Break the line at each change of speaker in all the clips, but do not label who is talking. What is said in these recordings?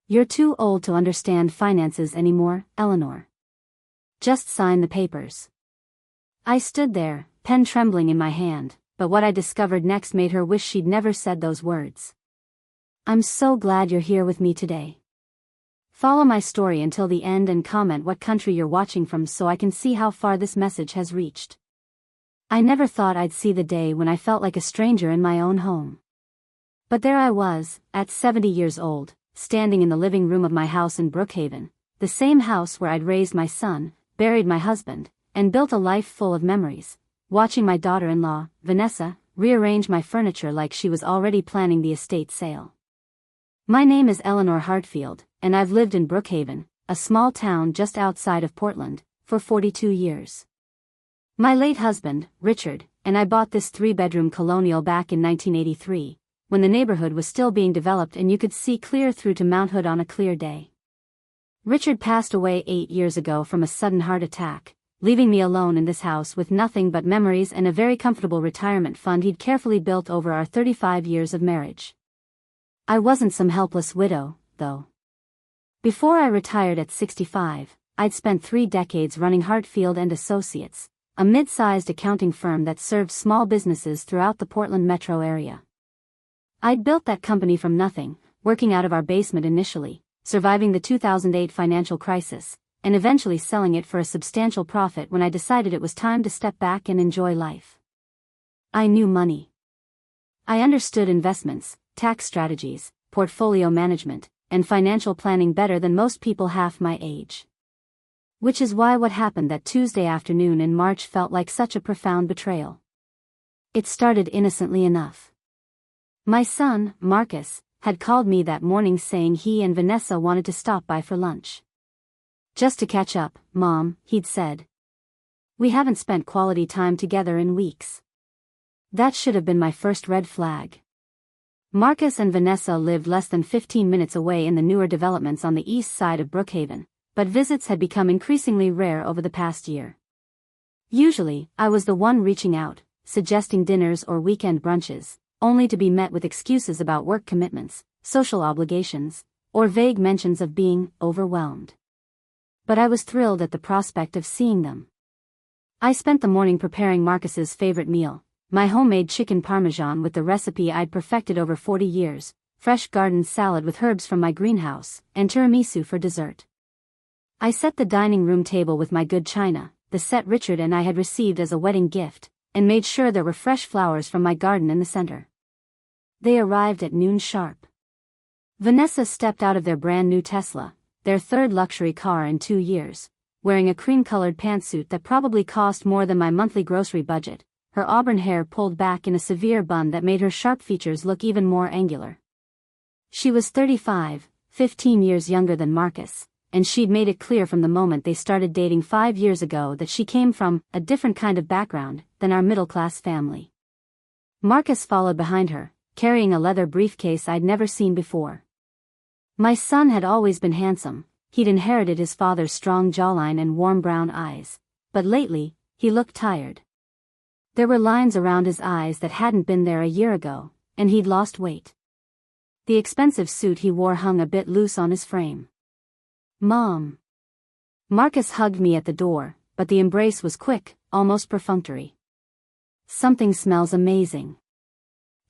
You're too old to understand finances anymore, Eleanor. Just sign the papers. I stood there, pen trembling in my hand, but what I discovered next made her wish she'd never said those words. I'm so glad you're here with me today. Follow my story until the end and comment what country you're watching from so I can see how far this message has reached. I never thought I'd see the day when I felt like a stranger in my own home. But there I was, at 70 years old, standing in the living room of my house in Brookhaven, the same house where I'd raised my son, buried my husband, and built a life full of memories, watching my daughter-in-law, Vanessa, rearrange my furniture like she was already planning the estate sale. My name is Eleanor Hartfield, and I've lived in Brookhaven, a small town just outside of Portland, for 42 years. My late husband, Richard, and I bought this 3-bedroom colonial back in 1983, when the neighborhood was still being developed and you could see clear through to Mount Hood on a clear day. Richard passed away 8 years ago from a sudden heart attack, leaving me alone in this house with nothing but memories and a very comfortable retirement fund he'd carefully built over our 35 years of marriage. I wasn't some helpless widow, though. Before I retired at 65, I'd spent 3 decades running Hartfield and Associates, a mid-sized accounting firm that served small businesses throughout the Portland metro area. I'd built that company from nothing, working out of our basement initially, surviving the 2008 financial crisis, and eventually selling it for a substantial profit when I decided it was time to step back and enjoy life. I knew money. I understood investments, tax strategies, portfolio management, and financial planning better than most people half my age. Which is why what happened that Tuesday afternoon in March felt like such a profound betrayal. It started innocently enough. My son, Marcus, had called me that morning saying he and Vanessa wanted to stop by for lunch. Just to catch up, Mom, he'd said. We haven't spent quality time together in weeks. That should have been my first red flag. Marcus and Vanessa lived less than 15 minutes away in the newer developments on the east side of Brookhaven, but visits had become increasingly rare over the past year. Usually, I was the one reaching out, suggesting dinners or weekend brunches, only to be met with excuses about work commitments, social obligations, or vague mentions of being overwhelmed. But I was thrilled at the prospect of seeing them. I spent the morning preparing Marcus's favorite meal, my homemade chicken parmesan with the recipe I'd perfected over 40 years, fresh garden salad with herbs from my greenhouse, and tiramisu for dessert. I set the dining room table with my good china, the set Richard and I had received as a wedding gift, and made sure there were fresh flowers from my garden in the center. They arrived at noon sharp. Vanessa stepped out of their brand new Tesla, their third luxury car in 2 years, wearing a cream-colored pantsuit that probably cost more than my monthly grocery budget, her auburn hair pulled back in a severe bun that made her sharp features look even more angular. She was 35, 15 years younger than Marcus, and she'd made it clear from the moment they started dating 5 years ago that she came from a different kind of background than our middle-class family. Marcus followed behind her, carrying a leather briefcase I'd never seen before. My son had always been handsome, he'd inherited his father's strong jawline and warm brown eyes, but lately, he looked tired. There were lines around his eyes that hadn't been there a year ago, and he'd lost weight. The expensive suit he wore hung a bit loose on his frame. Mom. Marcus hugged me at the door, but the embrace was quick, almost perfunctory. Something smells amazing.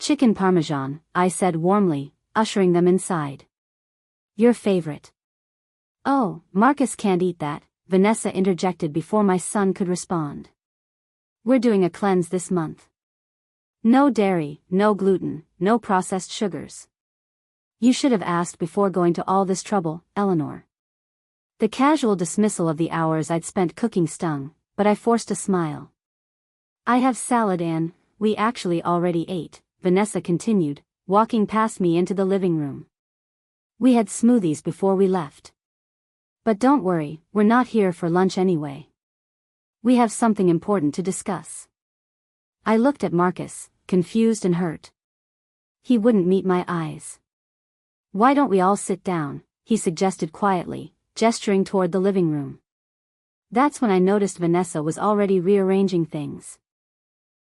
Chicken parmesan, I said warmly, ushering them inside. Your favorite. Oh, Marcus can't eat that, Vanessa interjected before my son could respond. We're doing a cleanse this month. No dairy, no gluten, no processed sugars. You should have asked before going to all this trouble, Eleanor. The casual dismissal of the hours I'd spent cooking stung, but I forced a smile. I have salad and, we actually already ate, Vanessa continued, walking past me into the living room. We had smoothies before we left. But don't worry, we're not here for lunch anyway. We have something important to discuss. I looked at Marcus, confused and hurt. He wouldn't meet my eyes. Why don't we all sit down, he suggested quietly, gesturing toward the living room. That's when I noticed Vanessa was already rearranging things.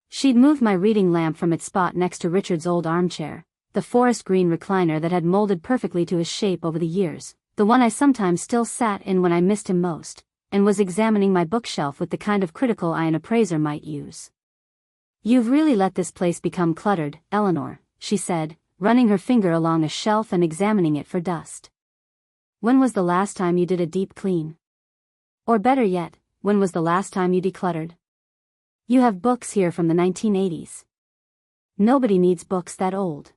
She'd moved my reading lamp from its spot next to Richard's old armchair, the forest green recliner that had molded perfectly to his shape over the years, the one I sometimes still sat in when I missed him most, and was examining my bookshelf with the kind of critical eye an appraiser might use. "You've really let this place become cluttered, Eleanor," she said, running her finger along a shelf and examining it for dust. "When was the last time you did a deep clean? Or better yet, when was the last time you decluttered? You have books here from the 1980s. Nobody needs books that old."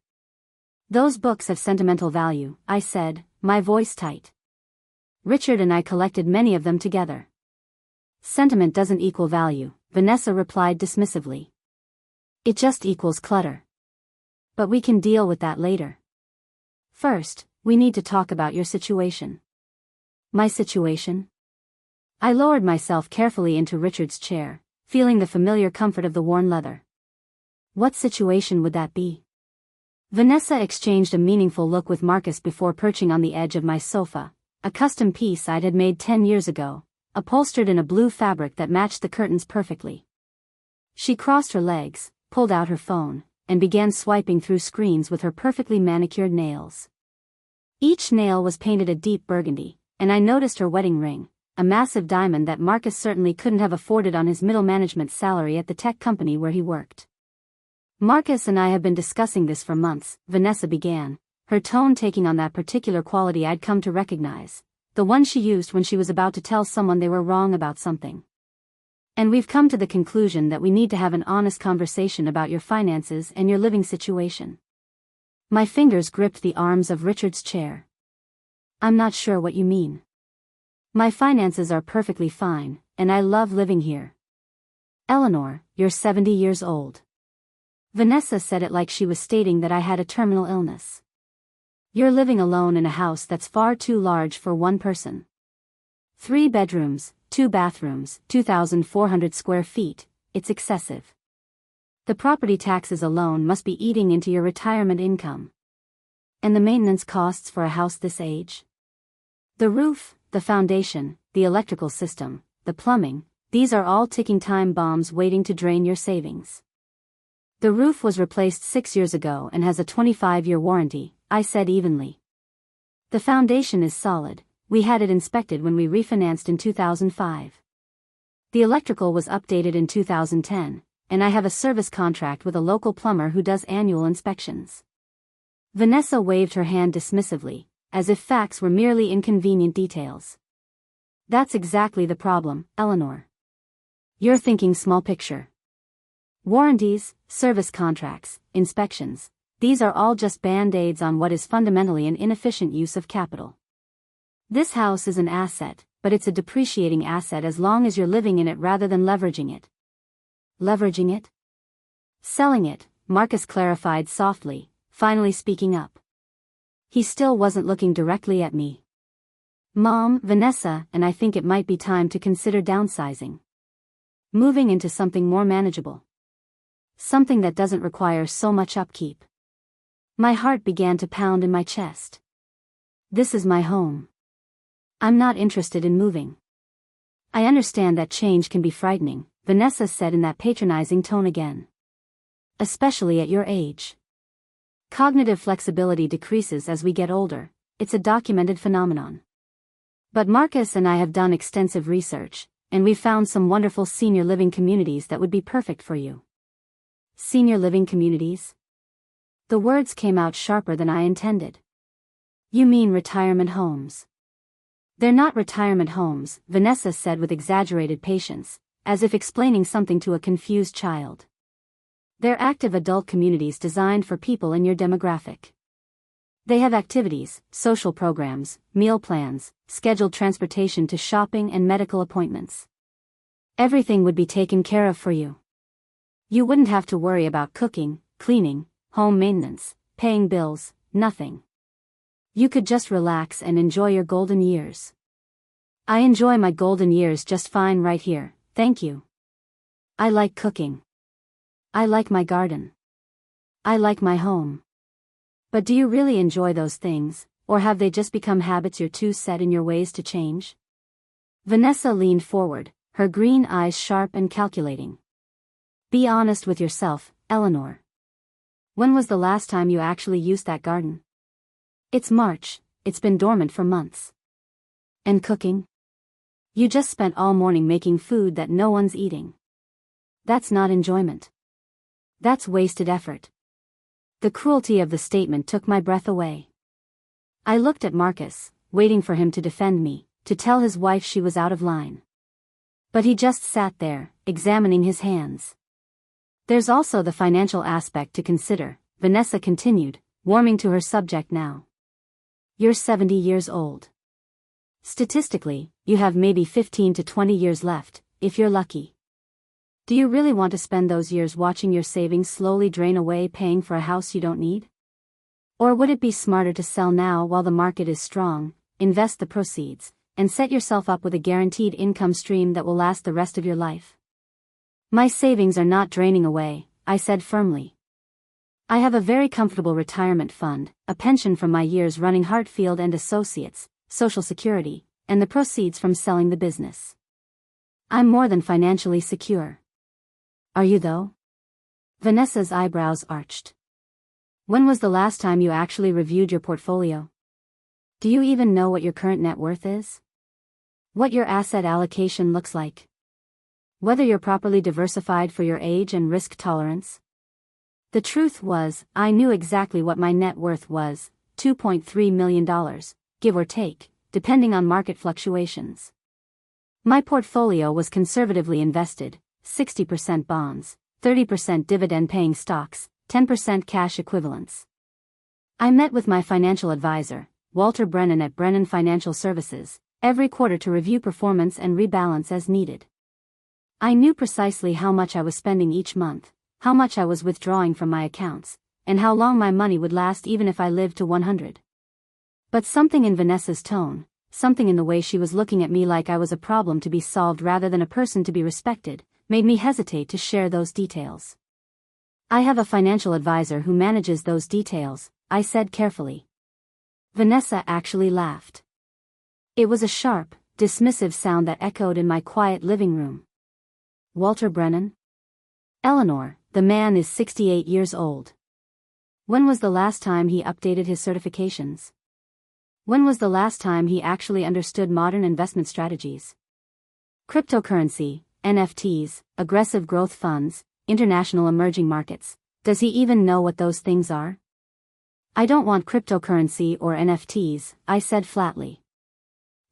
"Those books have sentimental value," I said, my voice tight. "Richard and I collected many of them together." "Sentiment doesn't equal value," Vanessa replied dismissively. "It just equals clutter. But we can deal with that later. First, we need to talk about your situation." "My situation?" I lowered myself carefully into Richard's chair, feeling the familiar comfort of the worn leather. "What situation would that be?" Vanessa exchanged a meaningful look with Marcus before perching on the edge of my sofa, a custom piece I'd had made 10 years ago, upholstered in a blue fabric that matched the curtains perfectly. She crossed her legs, pulled out her phone, and began swiping through screens with her perfectly manicured nails. Each nail was painted a deep burgundy, and I noticed her wedding ring, a massive diamond that Marcus certainly couldn't have afforded on his middle management salary at the tech company where he worked. "Marcus and I have been discussing this for months," Vanessa began, her tone taking on that particular quality I'd come to recognize, the one she used when she was about to tell someone they were wrong about something. "And we've come to the conclusion that we need to have an honest conversation about your finances and your living situation." My fingers gripped the arms of Richard's chair. "I'm not sure what you mean." "My finances are perfectly fine, and I love living here." "Eleanor, you're 70 years old." Vanessa said it like she was stating that I had a terminal illness. "You're living alone in a house that's far too large for one person. 3 bedrooms, 2 bathrooms, 2,400 square feet, it's excessive. The property taxes alone must be eating into your retirement income. And the maintenance costs for a house this age? The roof, the foundation, the electrical system, the plumbing, these are all ticking time bombs waiting to drain your savings." "The roof was replaced 6 years ago and has a 25-year warranty," I said evenly. "The foundation is solid, we had it inspected when we refinanced in 2005. The electrical was updated in 2010, and I have a service contract with a local plumber who does annual inspections." Vanessa waved her hand dismissively, as if facts were merely inconvenient details. "That's exactly the problem, Eleanor. You're thinking small picture. Warranties, service contracts, inspections, these are all just band-aids on what is fundamentally an inefficient use of capital. This house is an asset, but it's a depreciating asset as long as you're living in it rather than leveraging it." "Leveraging it?" "Selling it," Marcus clarified softly, finally speaking up. He still wasn't looking directly at me. "Mom, Vanessa and I think it might be time to consider downsizing. Moving into something more manageable. Something that doesn't require so much upkeep." My heart began to pound in my chest. This is my home. I'm not interested in moving. "I understand that change can be frightening," Vanessa said in that patronizing tone again. "Especially at your age. Cognitive flexibility decreases as we get older, it's a documented phenomenon. But Marcus and I have done extensive research, and we've found some wonderful senior living communities that would be perfect for you." "Senior living communities?" The words came out sharper than I intended. "You mean retirement homes?" "They're not retirement homes," Vanessa said with exaggerated patience, as if explaining something to a confused child. "They're active adult communities designed for people in your demographic. They have activities, social programs, meal plans, scheduled transportation to shopping and medical appointments. Everything would be taken care of for you. You wouldn't have to worry about cooking, cleaning, home maintenance, paying bills, nothing. You could just relax and enjoy your golden years." "I enjoy my golden years just fine right here, thank you. I like cooking. I like my garden. I like my home." "But do you really enjoy those things, or have they just become habits you're too set in your ways to change?" Vanessa leaned forward, her green eyes sharp and calculating. "Be honest with yourself, Eleanor. When was the last time you actually used that garden? It's March, it's been dormant for months. And cooking? You just spent all morning making food that no one's eating. That's not enjoyment. That's wasted effort. The cruelty of the statement took my breath away. I looked at Marcus, waiting for him to defend me, to tell his wife she was out of line. But he just sat there, examining his hands. There's also the financial aspect to consider, Vanessa continued, warming to her subject now. You're 70 years old. Statistically, you have maybe 15 to 20 years left, if you're lucky. Do you really want to spend those years watching your savings slowly drain away paying for a house you don't need? Or would it be smarter to sell now while the market is strong, invest the proceeds, and set yourself up with a guaranteed income stream that will last the rest of your life? My savings are not draining away, I said firmly. I have a very comfortable retirement fund, a pension from my years running Hartfield and Associates, Social Security, and the proceeds from selling the business. I'm more than financially secure. Are you though? Vanessa's eyebrows arched. When was the last time you actually reviewed your portfolio? Do you even know what your current net worth is? What your asset allocation looks like? Whether you're properly diversified for your age and risk tolerance? The truth was, I knew exactly what my net worth was, $2.3 million, give or take, depending on market fluctuations. My portfolio was conservatively invested, 60% bonds, 30% dividend-paying stocks, 10% cash equivalents. I met with my financial advisor, Walter Brennan at Brennan Financial Services, every quarter to review performance and rebalance as needed. I knew precisely how much I was spending each month, how much I was withdrawing from my accounts, and how long my money would last even if I lived to 100. But something in Vanessa's tone, something in the way she was looking at me like I was a problem to be solved rather than a person to be respected, made me hesitate to share those details. I have a financial advisor who manages those details, I said carefully. Vanessa actually laughed. It was a sharp, dismissive sound that echoed in my quiet living room. Walter Brennan? Eleanor, the man is 68 years old. When was the last time he updated his certifications? When was the last time he actually understood modern investment strategies? Cryptocurrency, NFTs, aggressive growth funds, international emerging markets. Does he even know what those things are? I don't want cryptocurrency or NFTs, I said flatly.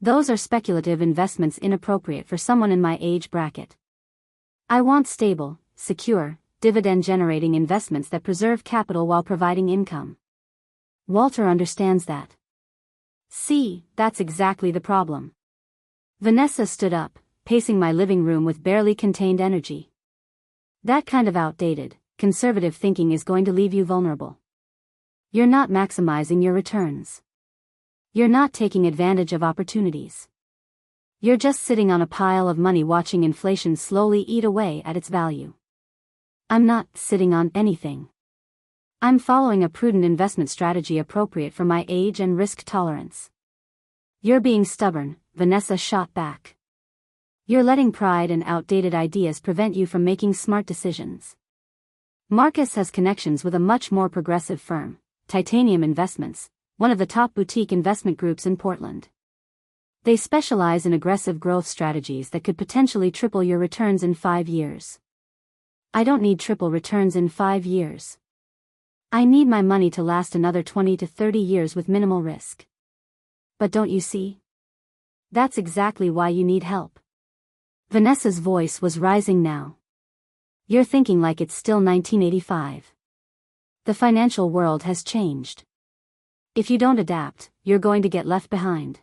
Those are speculative investments inappropriate for someone in my age bracket. I want stable, secure, dividend-generating investments that preserve capital while providing income. Walter understands that. See, that's exactly the problem. Vanessa stood up, pacing my living room with barely contained energy. That kind of outdated, conservative thinking is going to leave you vulnerable. You're not maximizing your returns. You're not taking advantage of opportunities. You're just sitting on a pile of money watching inflation slowly eat away at its value. I'm not sitting on anything. I'm following a prudent investment strategy appropriate for my age and risk tolerance. You're being stubborn, Vanessa shot back. You're letting pride and outdated ideas prevent you from making smart decisions. Marcus has connections with a much more progressive firm, Titanium Investments, one of the top boutique investment groups in Portland. They specialize in aggressive growth strategies that could potentially triple your returns in 5 years. I don't need triple returns in 5 years. I need my money to last another 20 to 30 years with minimal risk. But don't you see? That's exactly why you need help. Vanessa's voice was rising now. You're thinking like it's still 1985. The financial world has changed. If you don't adapt, you're going to get left behind.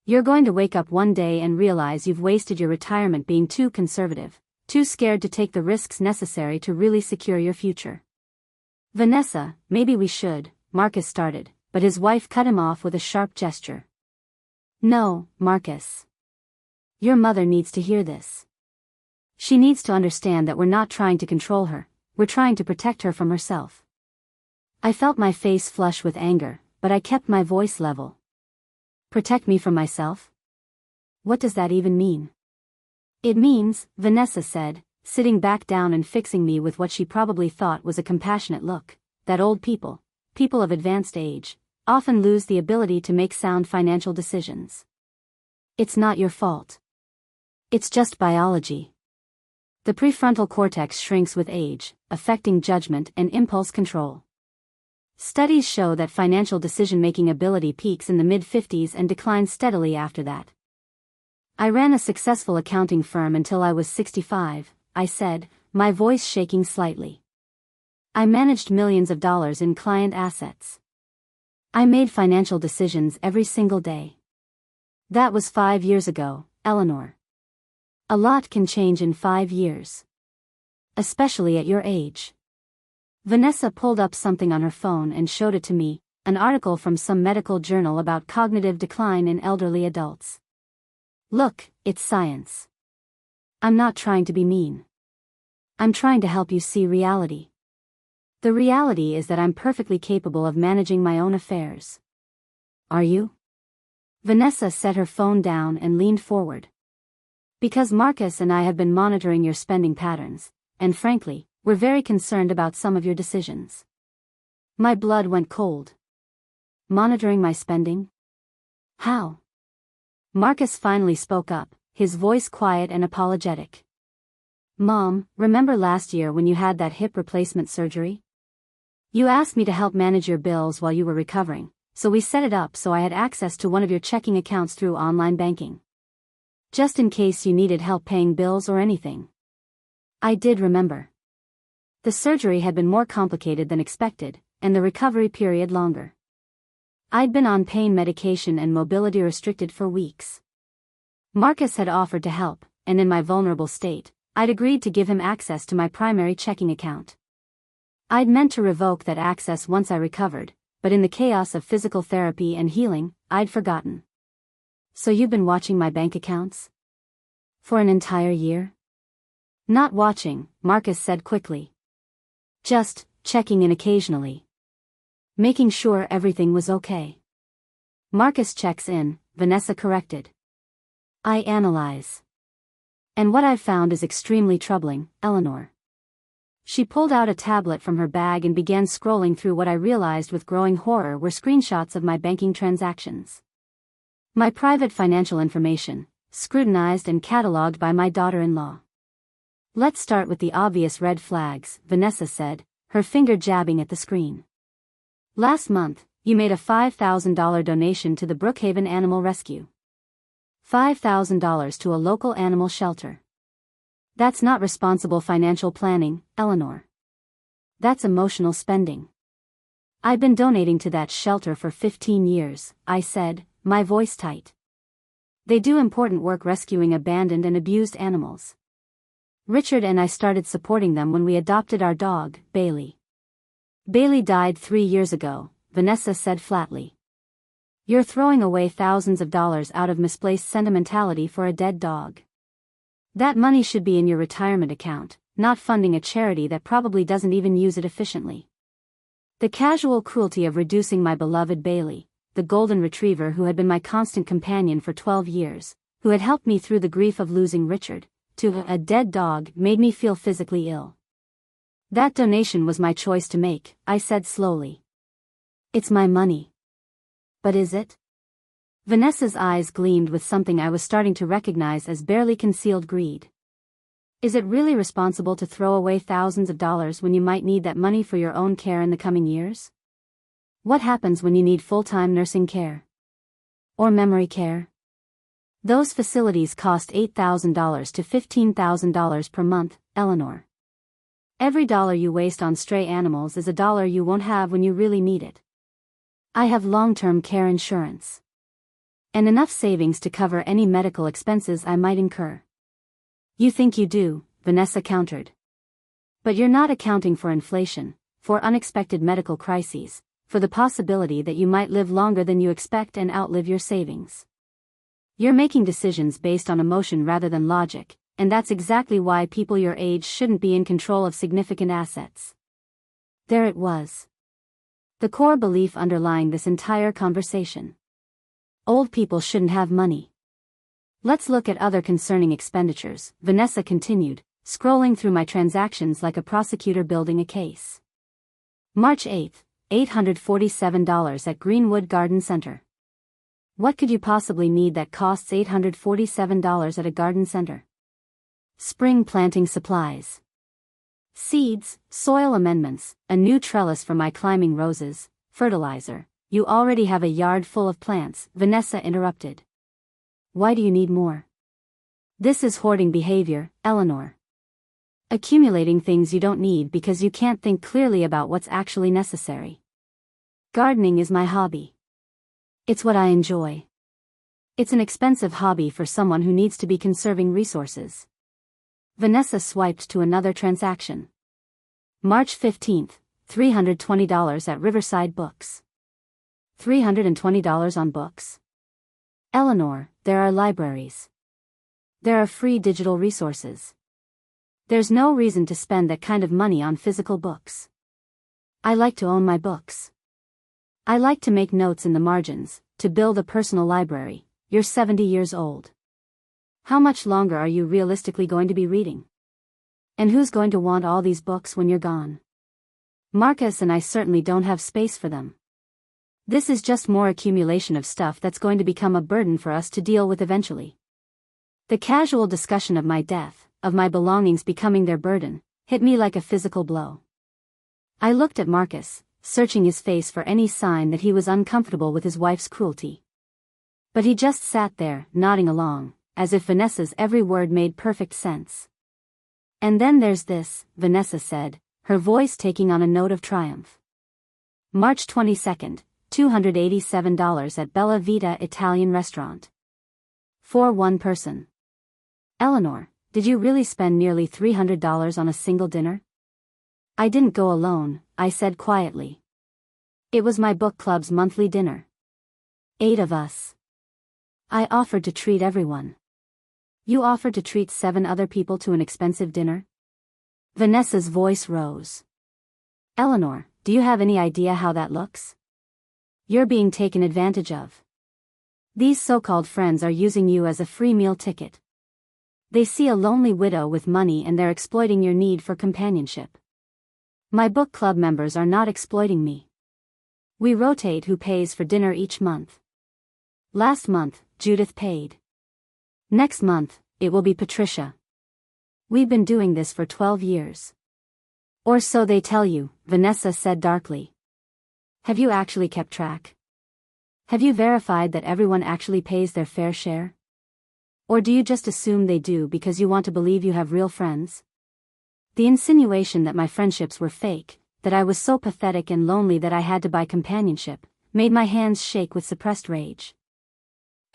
You're going to wake up one day and realize you've wasted your retirement being too conservative, too scared to take the risks necessary to really secure your future. Vanessa, maybe we should, Marcus started, but his wife cut him off with a sharp gesture. No, Marcus. Your mother needs to hear this. She needs to understand that we're not trying to control her, we're trying to protect her from herself. I felt my face flush with anger, but I kept my voice level. Protect me from myself? What does that even mean? It means, Vanessa said, sitting back down and fixing me with what she probably thought was a compassionate look, that old people, people of advanced age, often lose the ability to make sound financial decisions. It's not your fault. It's just biology. The prefrontal cortex shrinks with age, affecting judgment and impulse control. Studies show that financial decision-making ability peaks in the mid-50s and declines steadily after that. I ran a successful accounting firm until I was 65, I said, my voice shaking slightly. I managed millions of dollars in client assets. I made financial decisions every single day. That was 5 years ago, Eleanor. A lot can change in 5 years. Especially at your age. Vanessa pulled up something on her phone and showed it to me, an article from some medical journal about cognitive decline in elderly adults. Look, it's science. I'm not trying to be mean. I'm trying to help you see reality. The reality is that I'm perfectly capable of managing my own affairs. Are you? Vanessa set her phone down and leaned forward. Because Marcus and I have been monitoring your spending patterns, and frankly, we're very concerned about some of your decisions. My blood went cold. Monitoring my spending? How? Marcus finally spoke up, his voice quiet and apologetic. Mom, remember last year when you had that hip replacement surgery? You asked me to help manage your bills while you were recovering, so we set it up so I had access to one of your checking accounts through online banking. Just in case you needed help paying bills or anything. I did remember. The surgery had been more complicated than expected, and the recovery period longer. I'd been on pain medication and mobility restricted for weeks. Marcus had offered to help, and in my vulnerable state, I'd agreed to give him access to my primary checking account. I'd meant to revoke that access once I recovered, but in the chaos of physical therapy and healing, I'd forgotten. So you've been watching my bank accounts? For an entire year? Not watching, Marcus said quickly. Just checking in occasionally. Making sure everything was okay. Marcus checks in, Vanessa corrected. I analyze. And what I've found is extremely troubling, Eleanor. She pulled out a tablet from her bag and began scrolling through what I realized with growing horror were screenshots of my banking transactions. My private financial information, scrutinized and cataloged by my daughter-in-law. Let's start with the obvious red flags, Vanessa said, her finger jabbing at the screen. Last month, you made a $5,000 donation to the Brookhaven Animal Rescue. $5,000 to a local animal shelter. That's not responsible financial planning, Eleanor. That's emotional spending. I've been donating to that shelter for 15 years, I said, my voice tight. They do important work rescuing abandoned and abused animals. Richard and I started supporting them when we adopted our dog, Bailey. Bailey died 3 years ago, Vanessa said flatly. You're throwing away thousands of dollars out of misplaced sentimentality for a dead dog. That money should be in your retirement account, not funding a charity that probably doesn't even use it efficiently. The casual cruelty of reducing my beloved Bailey, the golden retriever who had been my constant companion for 12 years, who had helped me through the grief of losing Richard, to a dead dog made me feel physically ill. That donation was my choice to make, I said slowly. It's my money. But is it? Vanessa's eyes gleamed with something I was starting to recognize as barely concealed greed. Is it really responsible to throw away thousands of dollars when you might need that money for your own care in the coming years? What happens when you need full-time nursing care? Or memory care? Those facilities cost $8,000 to $15,000 per month, Eleanor. Every dollar you waste on stray animals is a dollar you won't have when you really need it. I have long-term care insurance. And enough savings to cover any medical expenses I might incur. You think you do, Vanessa countered. But you're not accounting for inflation, for unexpected medical crises, for the possibility that you might live longer than you expect and outlive your savings. You're making decisions based on emotion rather than logic, and that's exactly why people your age shouldn't be in control of significant assets. There it was. The core belief underlying this entire conversation. Old people shouldn't have money. Let's look at other concerning expenditures, Vanessa continued, scrolling through my transactions like a prosecutor building a case. March 8th, $847 at Greenwood Garden Center. What could you possibly need that costs $847 at a garden center? Spring planting supplies. Seeds, soil amendments, a new trellis for my climbing roses, fertilizer. You already have a yard full of plants, Vanessa interrupted. Why do you need more? This is hoarding behavior, Eleanor. Accumulating things you don't need because you can't think clearly about what's actually necessary. Gardening is my hobby. It's what I enjoy. It's an expensive hobby for someone who needs to be conserving resources. Vanessa swiped to another transaction. March 15th, $320 at Riverside Books. $320 on books? Eleanor, there are libraries. There are free digital resources. There's no reason to spend that kind of money on physical books. I like to own my books. I like to make notes in the margins, to build a personal library. You're 70 years old. How much longer are you realistically going to be reading? And who's going to want all these books when you're gone? Marcus and I certainly don't have space for them. This is just more accumulation of stuff that's going to become a burden for us to deal with eventually. The casual discussion of my death, of my belongings becoming their burden, hit me like a physical blow. I looked at Marcus, searching his face for any sign that he was uncomfortable with his wife's cruelty. But he just sat there, nodding along, as if Vanessa's every word made perfect sense. And then there's this, Vanessa said, her voice taking on a note of triumph. March 22nd, $287 at Bella Vita Italian Restaurant. For one person. Eleanor, did you really spend nearly $300 on a single dinner? I didn't go alone, I said quietly. It was my book club's monthly dinner. 8 of us. I offered to treat everyone. You offered to treat 7 other people to an expensive dinner? Vanessa's voice rose. Eleanor, do you have any idea how that looks? You're being taken advantage of. These so-called friends are using you as a free meal ticket. They see a lonely widow with money and they're exploiting your need for companionship. My book club members are not exploiting me. We rotate who pays for dinner each month. Last month, Judith paid. Next month, it will be Patricia. We've been doing this for 12 years. Or so they tell you, Vanessa said darkly. Have you actually kept track? Have you verified that everyone actually pays their fair share? Or do you just assume they do because you want to believe you have real friends? The insinuation that my friendships were fake, that I was so pathetic and lonely that I had to buy companionship, made my hands shake with suppressed rage.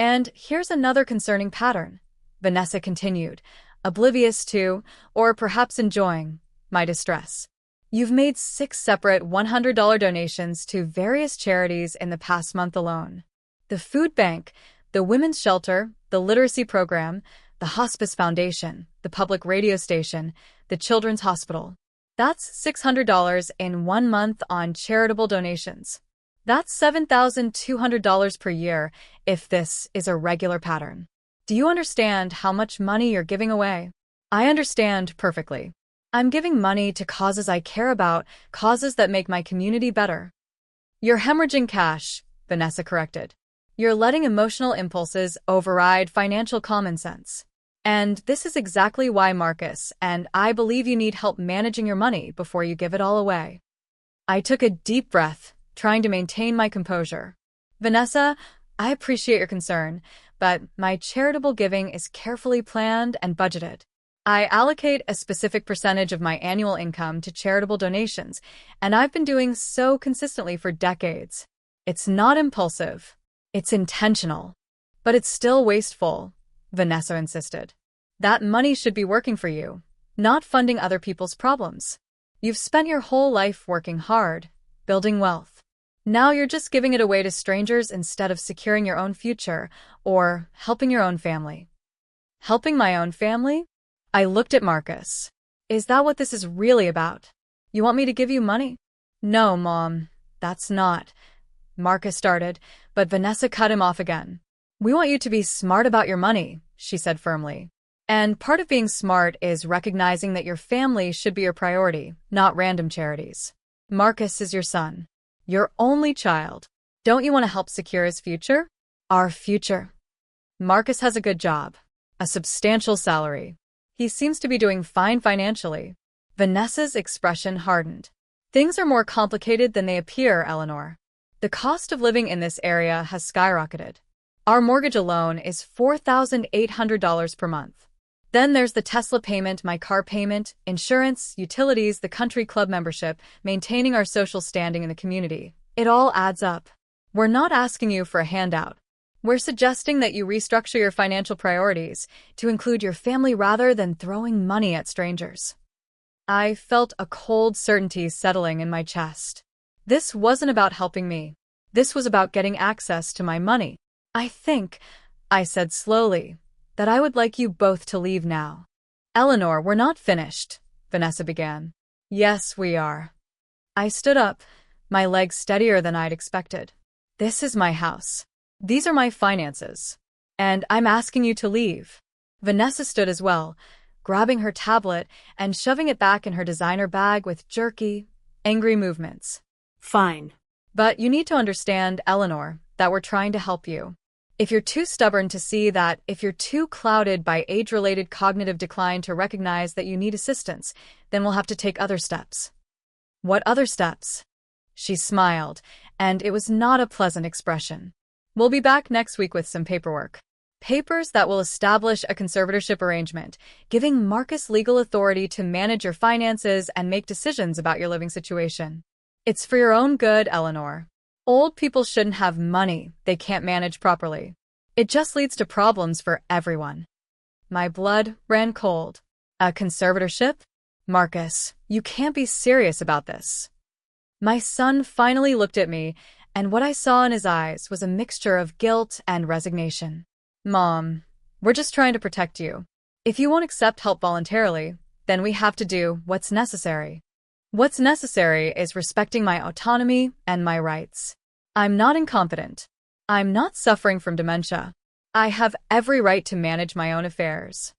And here's another concerning pattern, Vanessa continued, oblivious to, or perhaps enjoying, my distress. You've made 6 separate $100 donations to various charities in the past month alone. The food bank, the women's shelter, the literacy program, the hospice foundation, the public radio station, the children's hospital. That's $600 in 1 month on charitable donations. That's $7,200 per year if this is a regular pattern. Do you understand how much money you're giving away? I understand perfectly. I'm giving money to causes I care about, causes that make my community better. You're hemorrhaging cash, Vanessa corrected. You're letting emotional impulses override financial common sense. And this is exactly why Marcus and I believe you need help managing your money before you give it all away. I took a deep breath, trying to maintain my composure. Vanessa, I appreciate your concern, but my charitable giving is carefully planned and budgeted. I allocate a specific percentage of my annual income to charitable donations, and I've been doing so consistently for decades. It's not impulsive. It's intentional. But it's still wasteful, Vanessa insisted. That money should be working for you, not funding other people's problems. You've spent your whole life working hard, building wealth. Now you're just giving it away to strangers instead of securing your own future or helping your own family. Helping my own family? I looked at Marcus. Is that what this is really about? You want me to give you money? No, Mom, that's not. Marcus started, but Vanessa cut him off again. We want you to be smart about your money, she said firmly. And part of being smart is recognizing that your family should be your priority, not random charities. Marcus is your son. Your only child. Don't you want to help secure his future? Our future. Marcus has a good job. A substantial salary. He seems to be doing fine financially. Vanessa's expression hardened. Things are more complicated than they appear, Eleanor. The cost of living in this area has skyrocketed. Our mortgage alone is $4,800 per month. Then there's the Tesla payment, my car payment, insurance, utilities, the country club membership, maintaining our social standing in the community. It all adds up. We're not asking you for a handout. We're suggesting that you restructure your financial priorities to include your family rather than throwing money at strangers. I felt a cold certainty settling in my chest. This wasn't about helping me. This was about getting access to my money. I think, I said slowly, that I would like you both to leave now. Eleanor, we're not finished, Vanessa began. Yes, we are. I stood up, my legs steadier than I'd expected. This is my house. These are my finances. And I'm asking you to leave. Vanessa stood as well, grabbing her tablet and shoving it back in her designer bag with jerky, angry movements.
Fine.
But you need to understand, Eleanor, that we're trying to help you. If you're too stubborn to see that, if you're too clouded by age-related cognitive decline to recognize that you need assistance, then we'll have to take other steps. What other steps? She smiled, and it was not a pleasant expression. We'll be back next week with some paperwork. Papers that will establish a conservatorship arrangement, giving Marcus legal authority to manage your finances and make decisions about your living situation. It's for your own good, Eleanor. Old people shouldn't have money they can't manage properly. It just leads to problems for everyone. My blood ran cold. A conservatorship? Marcus, you can't be serious about this. My son finally looked at me, and what I saw in his eyes was a mixture of guilt and resignation. Mom, we're just trying to protect you. If you won't accept help voluntarily, then we have to do what's necessary. What's necessary is respecting my autonomy and my rights. I'm not incompetent. I'm not suffering from dementia. I have every right to manage my own affairs.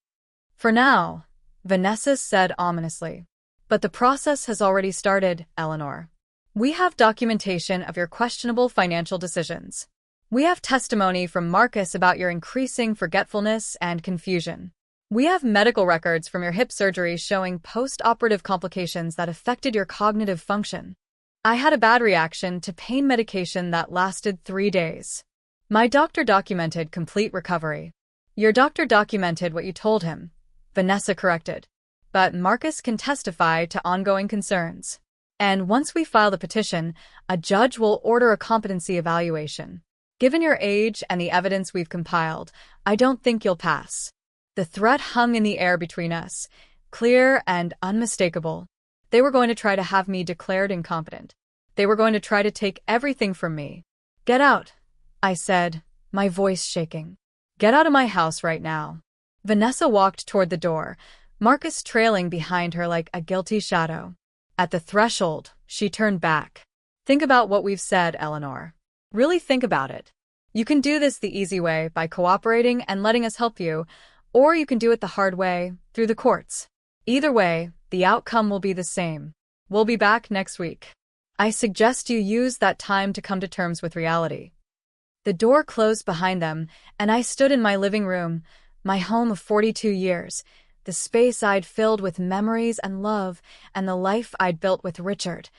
For now, Vanessa said ominously. But the process has already started, Eleanor. We have documentation of your questionable financial decisions. We have testimony from Marcus about your increasing forgetfulness and confusion. We have medical records from your hip surgery showing post-operative complications that affected your cognitive function. I had a bad reaction to pain medication that lasted 3 days. My doctor documented complete recovery. Your doctor documented what you told him, Vanessa corrected. But Marcus can testify to ongoing concerns. And once we file the petition, a judge will order a competency evaluation. Given your age and the evidence we've compiled, I don't think you'll pass. The threat hung in the air between us, clear and unmistakable. They were going to try to have me declared incompetent. They were going to try to take everything from me. Get out, I said, my voice shaking. Get out of my house right now. Vanessa walked toward the door, Marcus trailing behind her like a guilty shadow. At the threshold, she turned back. Think about what we've said, Eleanor. Really think about it. You can do this the easy way by cooperating and letting us help you, or you can do it the hard way, through the courts. Either way, the outcome will be the same. We'll be back next week. I suggest you use that time to come to terms with reality. The door closed behind them, and I stood in my living room, my home of 42 years, the space I'd filled with memories and love, and the life I'd built with Richard,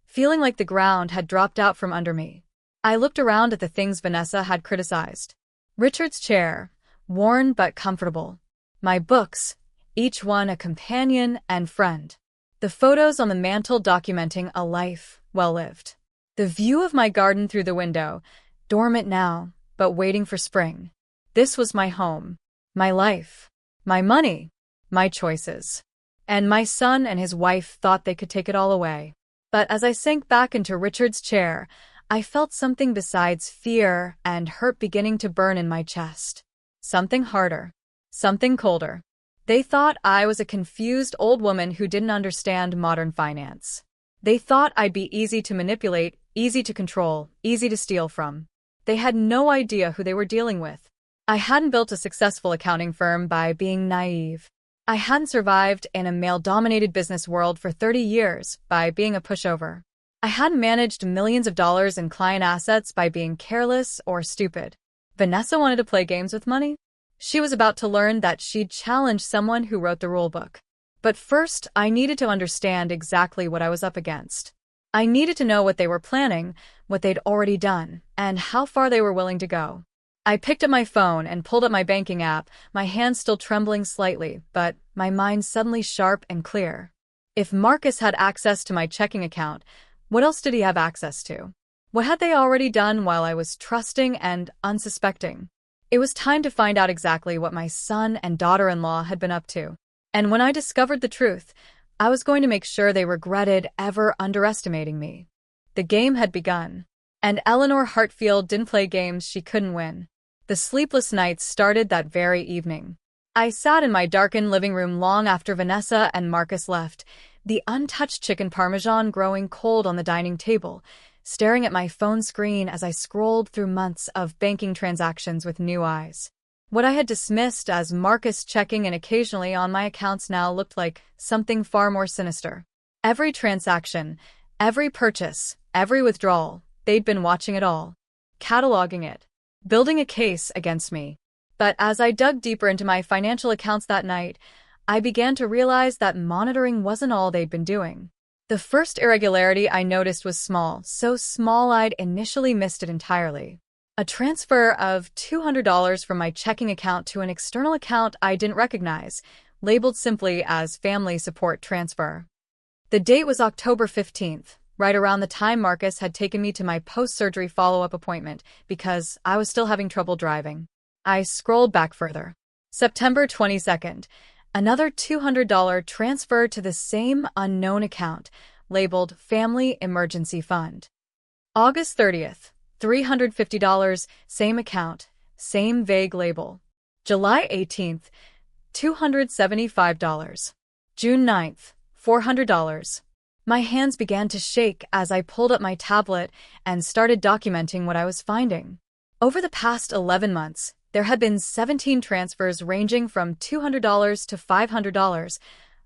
feeling like the ground had dropped out from under me. I looked around at the things Vanessa had criticized. Richard's chair, worn but comfortable. My books, each one a companion and friend. The photos on the mantel documenting a life well lived. The view of my garden through the window, dormant now, but waiting for spring. This was my home, my life, my money, my choices. And my son and his wife thought they could take it all away. But as I sank back into Richard's chair, I felt something besides fear and hurt beginning to burn in my chest. Something harder. Something colder. They thought I was a confused old woman who didn't understand modern finance. They thought I'd be easy to manipulate, easy to control, easy to steal from. They had no idea who they were dealing with. I hadn't built a successful accounting firm by being naive. I hadn't survived in a male-dominated business world for 30 years by being a pushover. I hadn't managed millions of dollars in client assets by being careless or stupid. Vanessa wanted to play games with money. She was about to learn that she'd challenge someone who wrote the rulebook. But first, I needed to understand exactly what I was up against. I needed to know what they were planning, what they'd already done, and how far they were willing to go. I picked up my phone and pulled up my banking app, my hands still trembling slightly, but my mind suddenly sharp and clear. If Marcus had access to my checking account, what else did he have access to? What had they already done while I was trusting and unsuspecting? It was time to find out exactly what my son and daughter-in-law had been up to. And when I discovered the truth, I was going to make sure they regretted ever underestimating me. The game had begun, and Eleanor Hartfield didn't play games she couldn't win. The sleepless nights started that very evening. I sat in my darkened living room long after Vanessa and Marcus left, the untouched chicken parmesan growing cold on the dining table, staring at my phone screen as I scrolled through months of banking transactions with new eyes. What I had dismissed as Marcus checking in occasionally on my accounts now looked like something far more sinister. Every transaction, every purchase, every withdrawal, they'd been watching it all, cataloging it, building a case against me. But as I dug deeper into my financial accounts that night, I began to realize that monitoring wasn't all they'd been doing. The first irregularity I noticed was small, so small I'd initially missed it entirely. A transfer of $200 from my checking account to an external account I didn't recognize, labeled simply as family support transfer. The date was October 15th, right around the time Marcus had taken me to my post-surgery follow-up appointment because I was still having trouble driving. I scrolled back further. September 22nd, another $200 transfer to the same unknown account, labeled Family Emergency Fund. August 30th, $350, same account, same vague label. July 18th, $275. June 9th, $400. My hands began to shake as I pulled up my tablet and started documenting what I was finding. Over the past 11 months, there had been 17 transfers ranging from $200 to $500,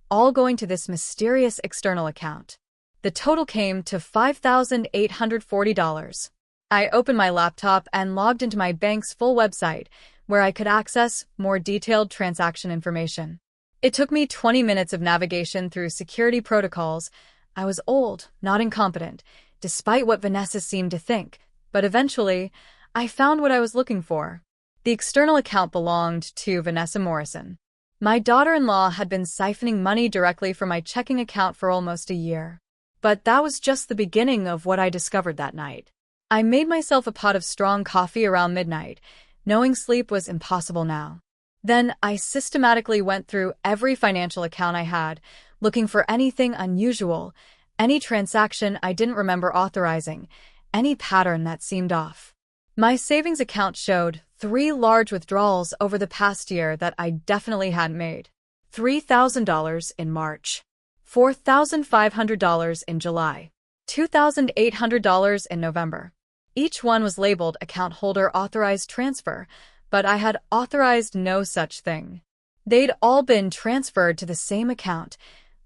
all going to this mysterious external account. The total came to $5,840. I opened my laptop and logged into my bank's full website, where I could access more detailed transaction information. It took me 20 minutes of navigation through security protocols. I was old, not incompetent, despite what Vanessa seemed to think, but eventually, I found what I was looking for. The external account belonged to Vanessa Morrison. My daughter-in-law had been siphoning money directly from my checking account for almost a year. But that was just the beginning of what I discovered that night. I made myself a pot of strong coffee around midnight, knowing sleep was impossible now. Then I systematically went through every financial account I had, looking for anything unusual, any transaction I didn't remember authorizing, any pattern that seemed off. My savings account showed 3 large withdrawals over the past year that I definitely hadn't made. $3,000 in March, $4,500 in July, $2,800 in November. Each one was labeled account holder authorized transfer, but I had authorized no such thing. They'd all been transferred to the same account,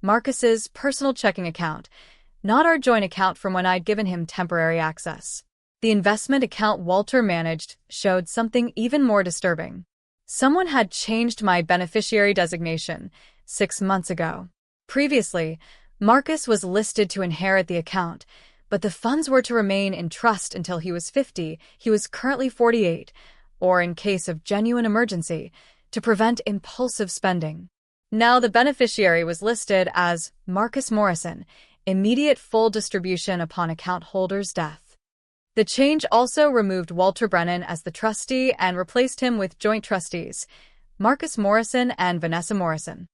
Marcus's personal checking account, not our joint account from when I'd given him temporary access. The investment account Walter managed showed something even more disturbing. Someone had changed my beneficiary designation 6 months ago. Previously, Marcus was listed to inherit the account, but the funds were to remain in trust until he was 50, he was currently 48, or in case of genuine emergency, to prevent impulsive spending. Now the beneficiary was listed as Marcus Morrison, immediate full distribution upon account holder's death. The change also removed Walter Brennan as the trustee and replaced him with joint trustees, Marcus Morrison and Vanessa Morrison.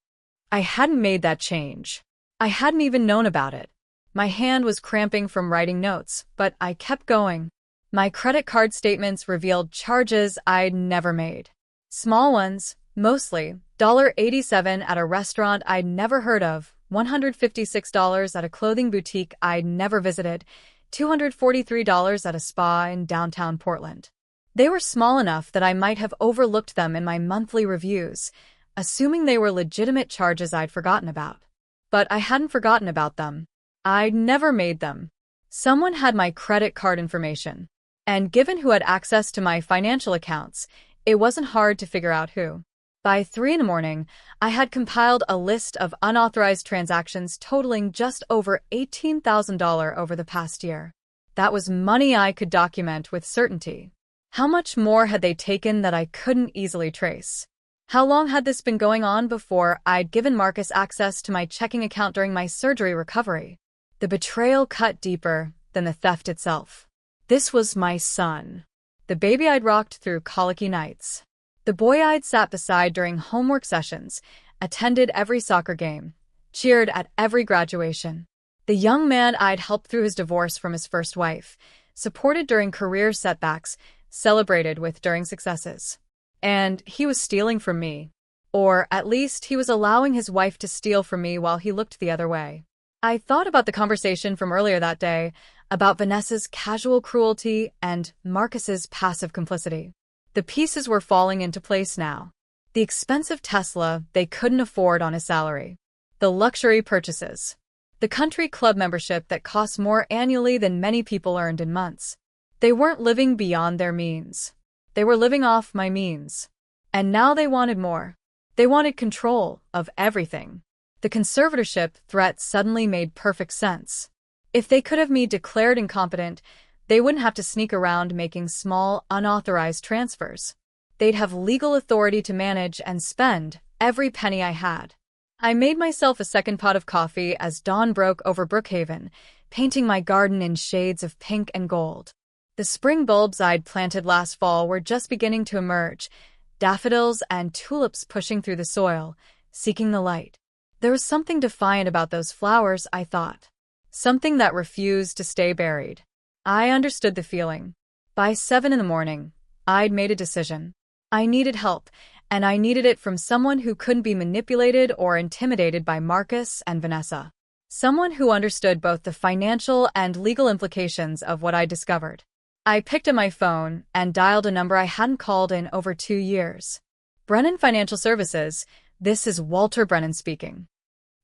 I hadn't made that change. I hadn't even known about it. My hand was cramping from writing notes, but I kept going. My credit card statements revealed charges I'd never made. Small ones, mostly, $87 at a restaurant I'd never heard of, $156 at a clothing boutique I'd never visited, $243 at a spa in downtown Portland. They were small enough that I might have overlooked them in my monthly reviews, assuming they were legitimate charges I'd forgotten about. But I hadn't forgotten about them. I'd never made them. Someone had my credit card information. And given who had access to my financial accounts, it wasn't hard to figure out who. By 3 in the morning, I had compiled a list of unauthorized transactions totaling just over $18,000 over the past year. That was money I could document with certainty. How much more had they taken that I couldn't easily trace? How long had this been going on before I'd given Marcus access to my checking account during my surgery recovery? The betrayal cut deeper than the theft itself. This was my son. The baby I'd rocked through colicky nights. The boy I'd sat beside during homework sessions, attended every soccer game, cheered at every graduation. The young man I'd helped through his divorce from his first wife, supported during career setbacks, celebrated with during successes. And he was stealing from me. Or at least he was allowing his wife to steal from me while he looked the other way. I thought about the conversation from earlier that day, about Vanessa's casual cruelty and Marcus's passive complicity. The pieces were falling into place now. The expensive Tesla they couldn't afford on his salary. The luxury purchases. The country club membership that costs more annually than many people earned in months. They weren't living beyond their means. They were living off my means. And now they wanted more. They wanted control of everything. The conservatorship threat suddenly made perfect sense. If they could have me declared incompetent, they wouldn't have to sneak around making small, unauthorized transfers. They'd have legal authority to manage and spend every penny I had. I made myself a second pot of coffee as dawn broke over Brookhaven, painting my garden in shades of pink and gold. The spring bulbs I'd planted last fall were just beginning to emerge, daffodils and tulips pushing through the soil, seeking the light. There was something defiant about those flowers, I thought. Something that refused to stay buried. I understood the feeling. By 7 in the morning, I'd made a decision. I needed help, and I needed it from someone who couldn't be manipulated or intimidated by Marcus and Vanessa. Someone who understood both the financial and legal implications of what I discovered. I picked up my phone and dialed a number I hadn't called in over 2 years. Brennan Financial Services, this is Walter Brennan speaking.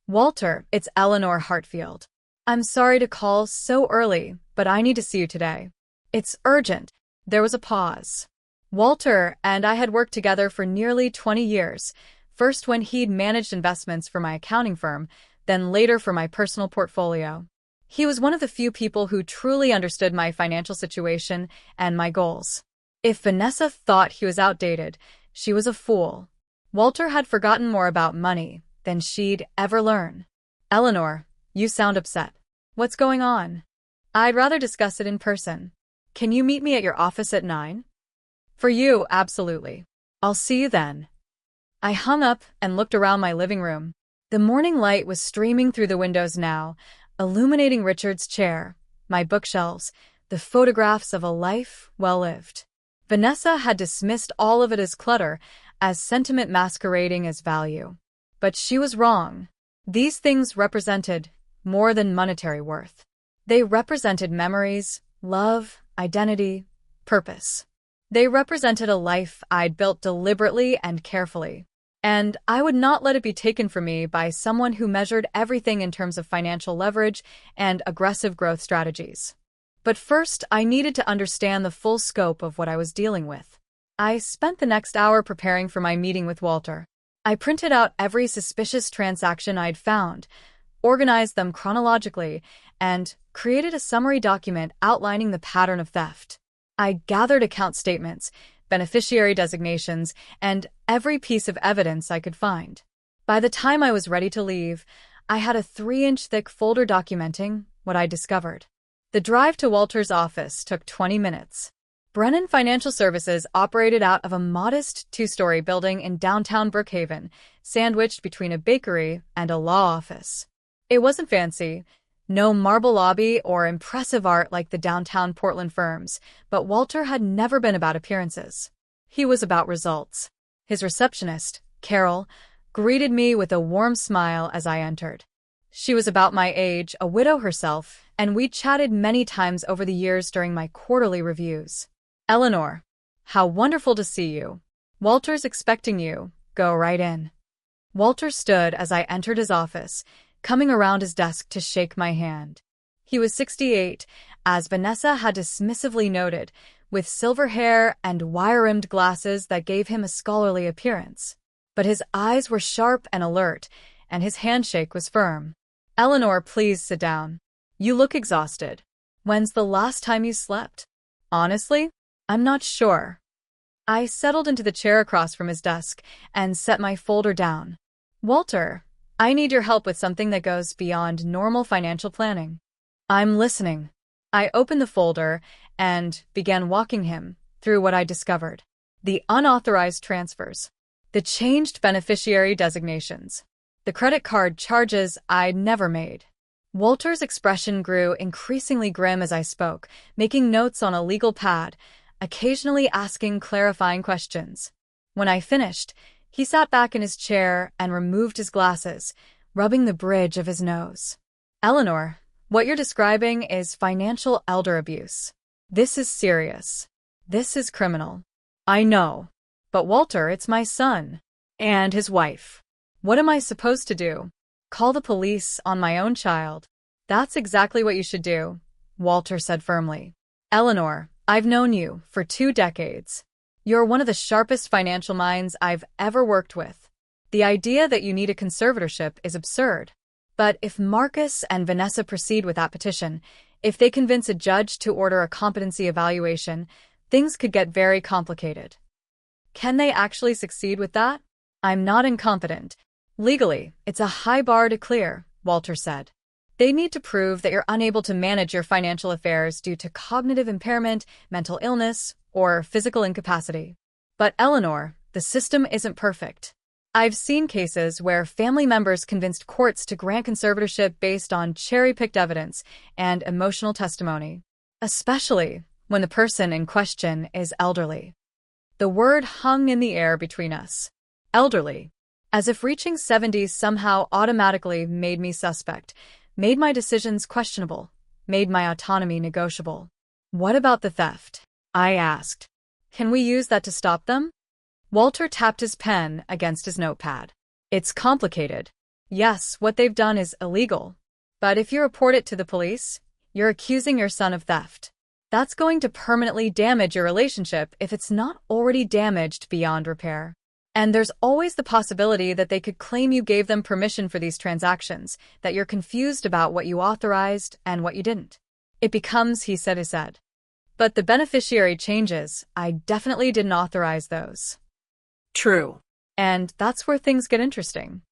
Walter, it's Eleanor Hartfield. I'm sorry to call so early, but I need to see you today. It's urgent. There was a pause. Walter and I had worked together for nearly 20 years, first when he'd managed investments for my accounting firm, then later for my personal portfolio. He was one of the few people who truly understood my financial situation and my goals. If Vanessa thought he was outdated, she was a fool. Walter had forgotten more about money than she'd ever learn. Eleanor, you sound upset. What's going on? I'd rather discuss it in person. Can you meet me at your office at 9? For you, absolutely. I'll see you then. I hung up and looked around my living room. The morning light was streaming through the windows now, illuminating Richard's chair, my bookshelves, the photographs of a life well lived. Vanessa had dismissed all of it as clutter, as sentiment masquerading as value. But she was wrong. These things represented more than monetary worth. They represented memories, love, identity, purpose. They represented a life I'd built deliberately and carefully. And I would not let it be taken from me by someone who measured everything in terms of financial leverage and aggressive growth strategies. But first, I needed to understand the full scope of what I was dealing with. I spent the next hour preparing for my meeting with Walter. I printed out every suspicious transaction I'd found, organized them chronologically, and created a summary document outlining the pattern of theft. I gathered account statements, beneficiary designations, and every piece of evidence I could find. By the time I was ready to leave, I had a 3-inch thick folder documenting what I discovered. The drive to Walter's office took 20 minutes. Brennan Financial Services operated out of a modest 2-story building in downtown Brookhaven, sandwiched between a bakery and a law office. It wasn't fancy, no marble lobby or impressive art like the downtown Portland firms, but Walter had never been about appearances. He was about results. His receptionist, Carol, greeted me with a warm smile as I entered. She was about my age, a widow herself, and we'd chatted many times over the years during my quarterly reviews. Eleanor, how wonderful to see you. Walter's expecting you. Go right in. Walter stood as I entered his office, coming around his desk to shake my hand. He was 68, as Vanessa had dismissively noted, with silver hair and wire-rimmed glasses that gave him a scholarly appearance. But his eyes were sharp and alert, and his handshake was firm. "Eleanor, please sit down. You look exhausted. When's the last time you slept?" "Honestly, I'm not sure." I settled into the chair across from his desk and set my folder down. "Walter, I need your help with something that goes beyond normal financial planning." "I'm listening." I opened the folder and began walking him through what I discovered. The unauthorized transfers, the changed beneficiary designations, the credit card charges I'd never made. Walter's expression grew increasingly grim as I spoke, making notes on a legal pad, occasionally asking clarifying questions. When I finished, he sat back in his chair and removed his glasses, rubbing the bridge of his nose. "Eleanor, what you're describing is financial elder abuse. This is serious. This is criminal." "I know. But Walter, it's my son. And his wife. What am I supposed to do? Call the police on my own child?" "That's exactly what you should do," Walter said firmly. "Eleanor, I've known you for 2 decades. You're one of the sharpest financial minds I've ever worked with. The idea that you need a conservatorship is absurd. But if Marcus and Vanessa proceed with that petition, if they convince a judge to order a competency evaluation, things could get very complicated." "Can they actually succeed with that?" "I'm not incompetent. Legally, it's a high bar to clear," Walter said. "They need to prove that you're unable to manage your financial affairs due to cognitive impairment, mental illness, or physical incapacity. But Eleanor, the system isn't perfect. I've seen cases where family members convinced courts to grant conservatorship based on cherry-picked evidence and emotional testimony, especially when the person in question is elderly." The word hung in the air between us. Elderly. As if reaching 70 somehow automatically made me suspect, made my decisions questionable, made my autonomy negotiable. "What about the theft?" I asked. "Can we use that to stop them?" Walter tapped his pen against his notepad. "It's complicated. Yes, what they've done is illegal. But if you report it to the police, you're accusing your son of theft. That's going to permanently damage your relationship if it's not already damaged beyond repair. And there's always the possibility that they could claim you gave them permission for these transactions, that you're confused about what you authorized and what you didn't. It becomes he said. But the beneficiary changes, I definitely didn't authorize those."
"True."
And that's where things get interesting.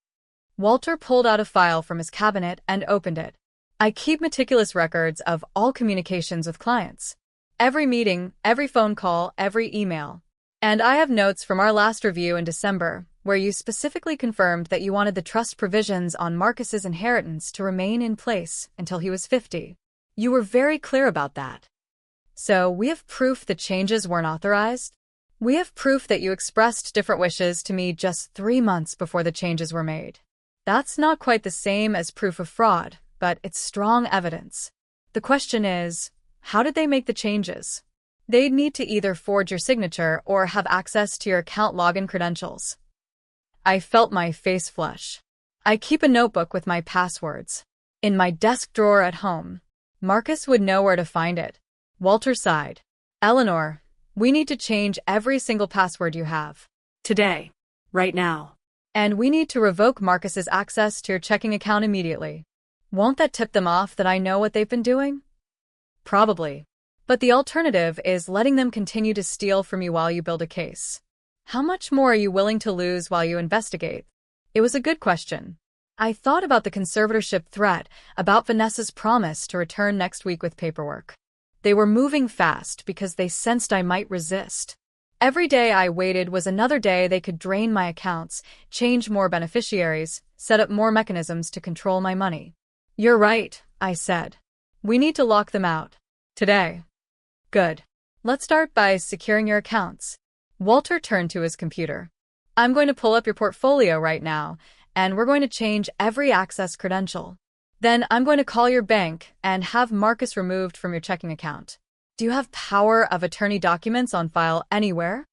Walter pulled out a file from his cabinet and opened it. "I keep meticulous records of all communications with clients. Every meeting, every phone call, every email. And I have notes from our last review in December, where you specifically confirmed that you wanted the trust provisions on Marcus's inheritance to remain in place until he was 50. You were very clear about that. So we have proof the changes weren't authorized. We have proof that you expressed different wishes to me just 3 months before the changes were made. That's not quite the same as proof of fraud, but it's strong evidence. The question is, how did they make the changes? They'd need to either forge your signature or have access to your account login credentials." I felt my face flush. "I keep a notebook with my passwords. In my desk drawer at home. Marcus would know where to find it." Walter sighed. "Eleanor, we need to change every single password you have.
Today. Right now.
And we need to revoke Marcus's access to your checking account immediately. Won't that tip them off that I know what they've been doing?" "Probably. But the alternative is letting them continue to steal from you while you build a case. How much more are you willing to lose while you investigate?" It was a good question. I thought about the conservatorship threat, about Vanessa's promise to return next week with paperwork. They were moving fast because they sensed I might resist. Every day I waited was another day they could drain my accounts, change more beneficiaries, set up more mechanisms to control my money. "You're right," I said. "We need to lock them out. Today." "Good. Let's start by securing your accounts." Walter turned to his computer. "I'm going to pull up your portfolio right now, and we're going to change every access credential. Then I'm going to call your bank and have Marcus removed from your checking account. Do you have power of attorney documents on file anywhere?"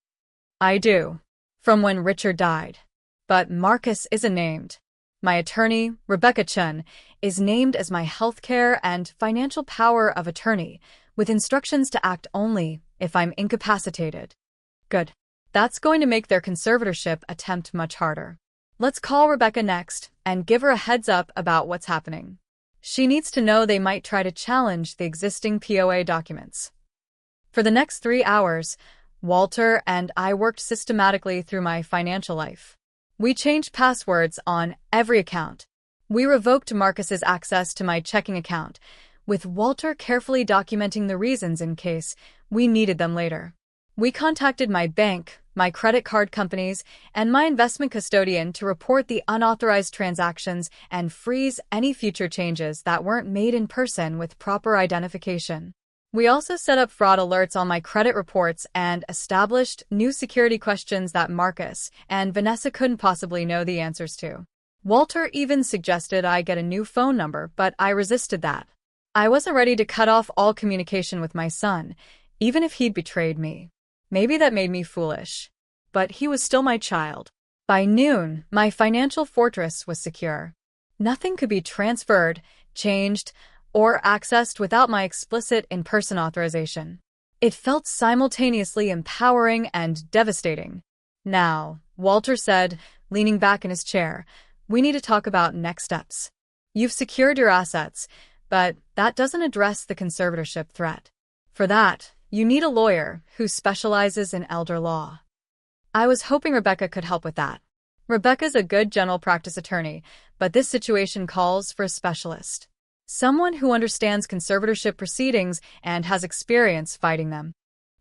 "I do. From when Richard died. But Marcus isn't named." My attorney, Rebecca Chun, is named as my healthcare and financial power of attorney, with instructions to act only if I'm incapacitated. Good. That's going to make their conservatorship attempt much harder. Let's call Rebecca next and give her a heads up about what's happening. She needs to know they might try to challenge the existing POA documents. For the next 3 hours, Walter and I worked systematically through my financial life. We changed passwords on every account. We revoked Marcus's access to my checking account, with Walter carefully documenting the reasons in case we needed them later. We contacted my bank, my credit card companies, and my investment custodian to report the unauthorized transactions and freeze any future changes that weren't made in person with proper identification. We also set up fraud alerts on my credit reports and established new security questions that Marcus and Vanessa couldn't possibly know the answers to. Walter even suggested I get a new phone number, but I resisted that. I wasn't ready to cut off all communication with my son, even if he'd betrayed me. Maybe that made me foolish, but he was still my child. By noon, my financial fortress was secure. Nothing could be transferred, changed, or accessed without my explicit in-person authorization. It felt simultaneously empowering and devastating. Now, Walter said, leaning back in his chair, we need to talk about next steps. You've secured your assets, but that doesn't address the conservatorship threat. For that, you need a lawyer who specializes in elder law. I was hoping Rebecca could help with that. Rebecca's a good general practice attorney, but this situation calls for a specialist. Someone who understands conservatorship proceedings and has experience fighting them.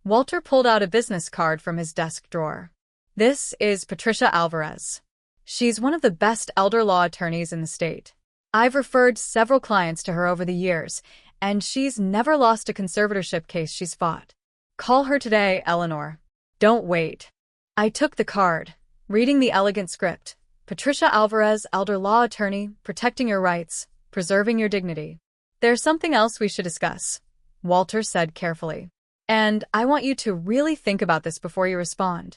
Walter pulled out a business card from his desk drawer. This is Patricia Alvarez. She's one of the best elder law attorneys in the state. I've referred several clients to her over the years, and she's never lost a conservatorship case she's fought. Call her today, Eleanor. Don't wait. I took the card, reading the elegant script. Patricia Alvarez, elder law attorney, protecting your rights, preserving your dignity. There's something else we should discuss, Walter said carefully. And I want you to really think about this before you respond.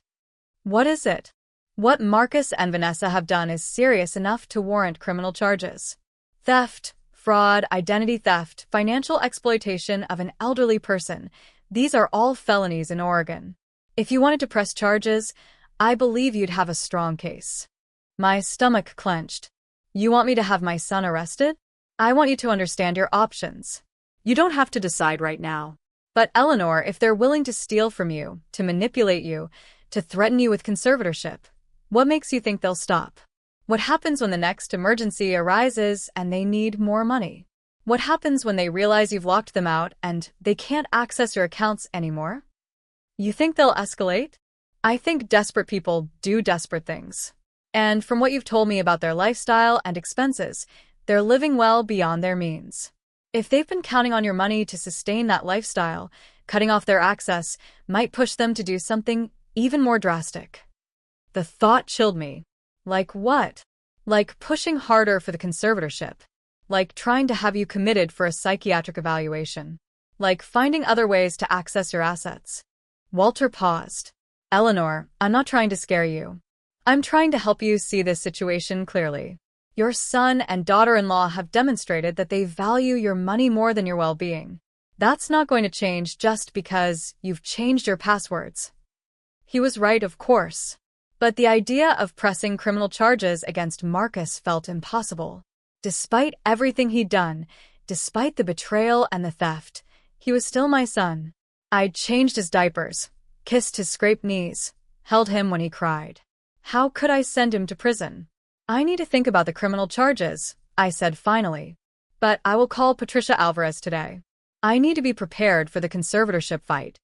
What is it? What Marcus and Vanessa have done is serious enough to warrant criminal charges. Theft, fraud, identity theft, financial exploitation of an elderly person. These are all felonies in Oregon. If you wanted to press charges, I believe you'd have a strong case. My stomach clenched. You want me to have my son arrested? I want you to understand your options.
You don't have to decide right now.
But Eleanor, if they're willing to steal from you, to manipulate you, to threaten you with conservatorship, what makes you think they'll stop? What happens when the next emergency arises and they need more money? What happens when they realize you've locked them out and they can't access your accounts anymore? You think they'll escalate? I think desperate people do desperate things. And from what you've told me about their lifestyle and expenses, they're living well beyond their means. If they've been counting on your money to sustain that lifestyle, cutting off their access might push them to do something even more drastic. The thought chilled me. Like what? Like pushing harder for the conservatorship. Like trying to have you committed for a psychiatric evaluation. Like finding other ways to access your assets. Walter paused. Eleanor, I'm not trying to scare you. I'm trying to help you see this situation clearly. Your son and daughter-in-law have demonstrated that they value your money more than your well-being. That's not going to change just because you've changed your passwords. He was right, of course. But the idea of pressing criminal charges against Marcus felt impossible. Despite everything he'd done, despite the betrayal and the theft, he was still my son. I'd changed his diapers, kissed his scraped knees, held him when he cried. How could I send him to prison? I need to think about the criminal charges, I said finally. But I will call Patricia Alvarez today. I need to be prepared for the conservatorship fight.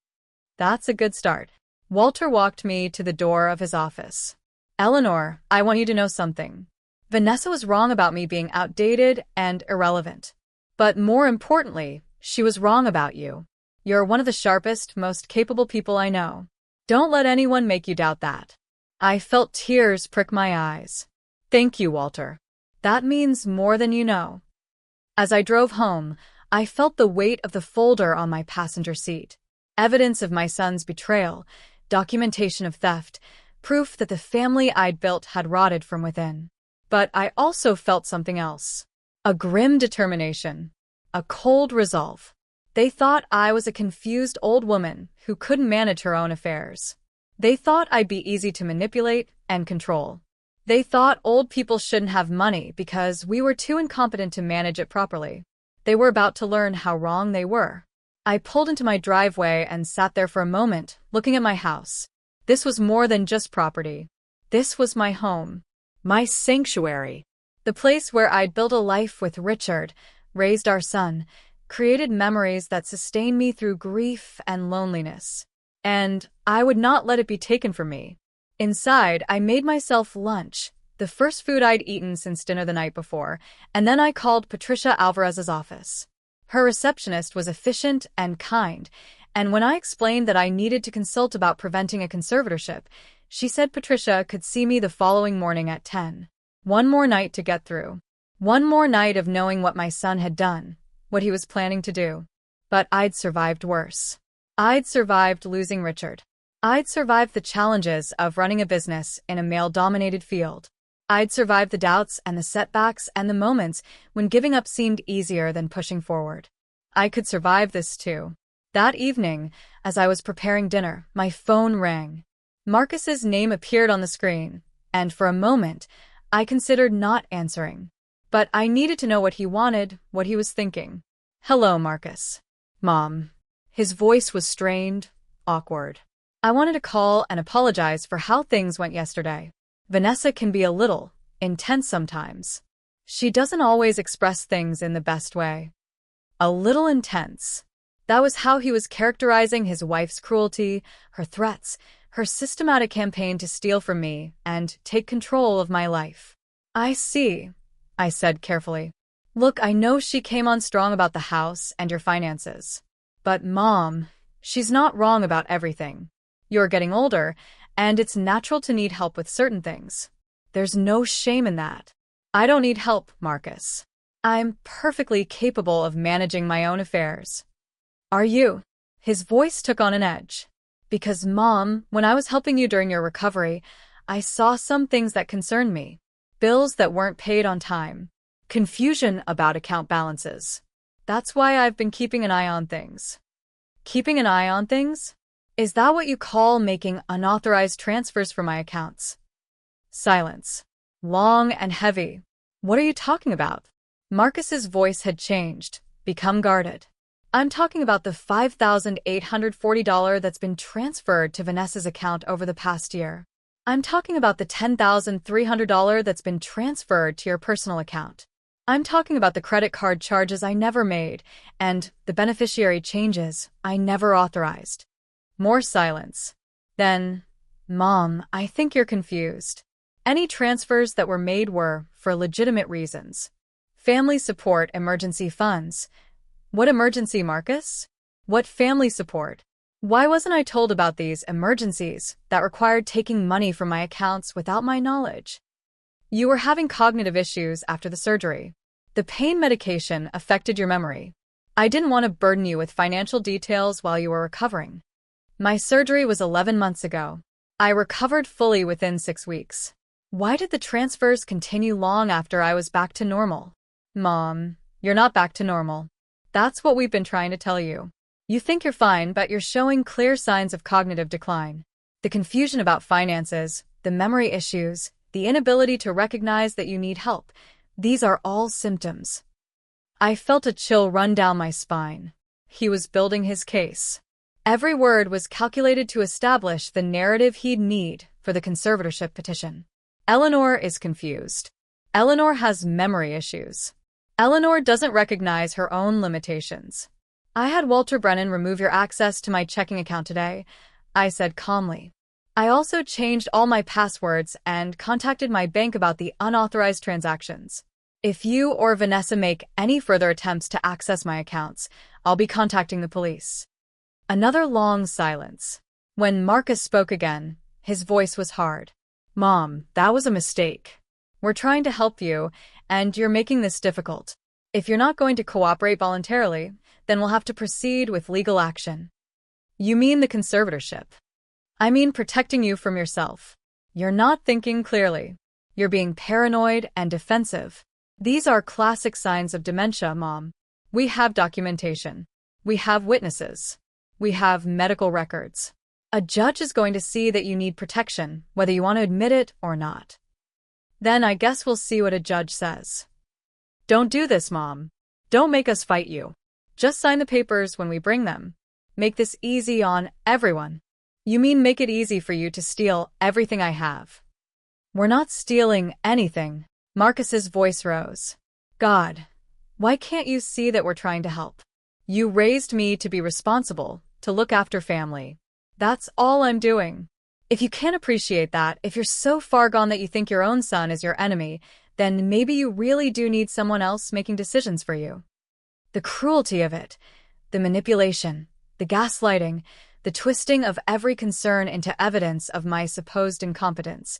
That's a good start. Walter walked me to the door of his office. Eleanor, I want you to know something. Vanessa was wrong about me being outdated and irrelevant. But more importantly, she was wrong about you. You're one of the sharpest, most capable people I know. Don't let anyone make you doubt that. I felt tears prick my eyes. Thank you, Walter. That means more than you know. As I drove home, I felt the weight of the folder on my passenger seat. Evidence of my son's betrayal, documentation of theft, proof that the family I'd built had rotted from within. But I also felt something else. A grim determination. A cold resolve. They thought I was a confused old woman who couldn't manage her own affairs. They thought I'd be easy to manipulate and control. They thought old people shouldn't have money because we were too incompetent to manage it properly. They were about to learn how wrong they were. I pulled into my driveway and sat there for a moment, looking at my house. This was more than just property. This was my home. My sanctuary. The place where I'd built a life with Richard, raised our son, created memories that sustained me through grief and loneliness. And I would not let it be taken from me. Inside, I made myself lunch, the first food I'd eaten since dinner the night before, and then I called Patricia Alvarez's office. Her receptionist was efficient and kind, and when I explained that I needed to consult about preventing a conservatorship, she said Patricia could see me the following morning at 10. One more night to get through. One more night of knowing what my son had done, what he was planning to do. But I'd survived worse. I'd survived losing Richard. I'd survived the challenges of running a business in a male-dominated field. I'd survived the doubts and the setbacks and the moments when giving up seemed easier than pushing forward. I could survive this too. That evening, as I was preparing dinner, my phone rang. Marcus's name appeared on the screen, and for a moment, I considered not answering. But I needed to know what he wanted, what he was thinking. "Hello, Marcus." "Mom." His voice was strained, awkward. "I wanted to call and apologize for how things went yesterday. Vanessa can be a little intense sometimes. She doesn't always express things in the best way." A little intense. That was how he was characterizing his wife's cruelty, her threats, her systematic campaign to steal from me and take control of my life. "I see," I said carefully. "Look, I know she came on strong about the house and your finances. But Mom, she's not wrong about everything. You're getting older, and it's natural to need help with certain things. There's no shame in that. I don't need help, Marcus. I'm perfectly capable of managing my own affairs." "Are you?" His voice took on an edge. "Because, Mom, when I was helping you during your recovery, I saw some things that concerned me. Bills that weren't paid on time. Confusion about account balances. That's why I've been keeping an eye on things." "Keeping an eye on things? Is that what you call making unauthorized transfers from my accounts?" Silence. Long and heavy. "What are you talking about?" Marcus's voice had changed, become guarded. "I'm talking about the $5,840 that's been transferred to Vanessa's account over the past year. I'm talking about the $10,300 that's been transferred to your personal account. I'm talking about the credit card charges I never made and the beneficiary changes I never authorized." More silence. Then, "Mom, I think you're confused. Any transfers that were made were for legitimate reasons. Family support emergency funds." "What emergency, Marcus? What family support? Why wasn't I told about these emergencies that required taking money from my accounts without my knowledge?" "You were having cognitive issues after the surgery. The pain medication affected your memory. I didn't want to burden you with financial details while you were recovering. My surgery was 11 months ago. I recovered fully within 6 weeks. Why did the transfers continue long after I was back to normal?" "Mom, you're not back to normal. That's what we've been trying to tell you. You think you're fine, but you're showing clear signs of cognitive decline. The confusion about finances, the memory issues, the inability to recognize that you need help, these are all symptoms." I felt a chill run down my spine. He was building his case. Every word was calculated to establish the narrative he'd need for the conservatorship petition. Eleanor is confused. Eleanor has memory issues. Eleanor doesn't recognize her own limitations. "I had Walter Brennan remove your access to my checking account today," I said calmly. "I also changed all my passwords and contacted my bank about the unauthorized transactions. If you or Vanessa make any further attempts to access my accounts, I'll be contacting the police." Another long silence. When Marcus spoke again, his voice was hard. "Mom, that was a mistake. We're trying to help you, and you're making this difficult. If you're not going to cooperate voluntarily, then we'll have to proceed with legal action." "You mean the conservatorship?" "I mean protecting you from yourself. You're not thinking clearly. You're being paranoid and defensive. These are classic signs of dementia, Mom. We have documentation. We have witnesses. We have medical records. A judge is going to see that you need protection, whether you want to admit it or not. Then I guess we'll see what a judge says. Don't do this, Mom. Don't make us fight you. Just sign the papers when we bring them. Make this easy on everyone. You mean make it easy for you to steal everything I have? We're not stealing anything. Marcus's voice rose. God, why can't you see that we're trying to help? You raised me to be responsible, to look after family. That's all I'm doing. If you can't appreciate that, if you're so far gone that you think your own son is your enemy, then maybe you really do need someone else making decisions for you. The cruelty of it, the manipulation, the gaslighting, the twisting of every concern into evidence of my supposed incompetence,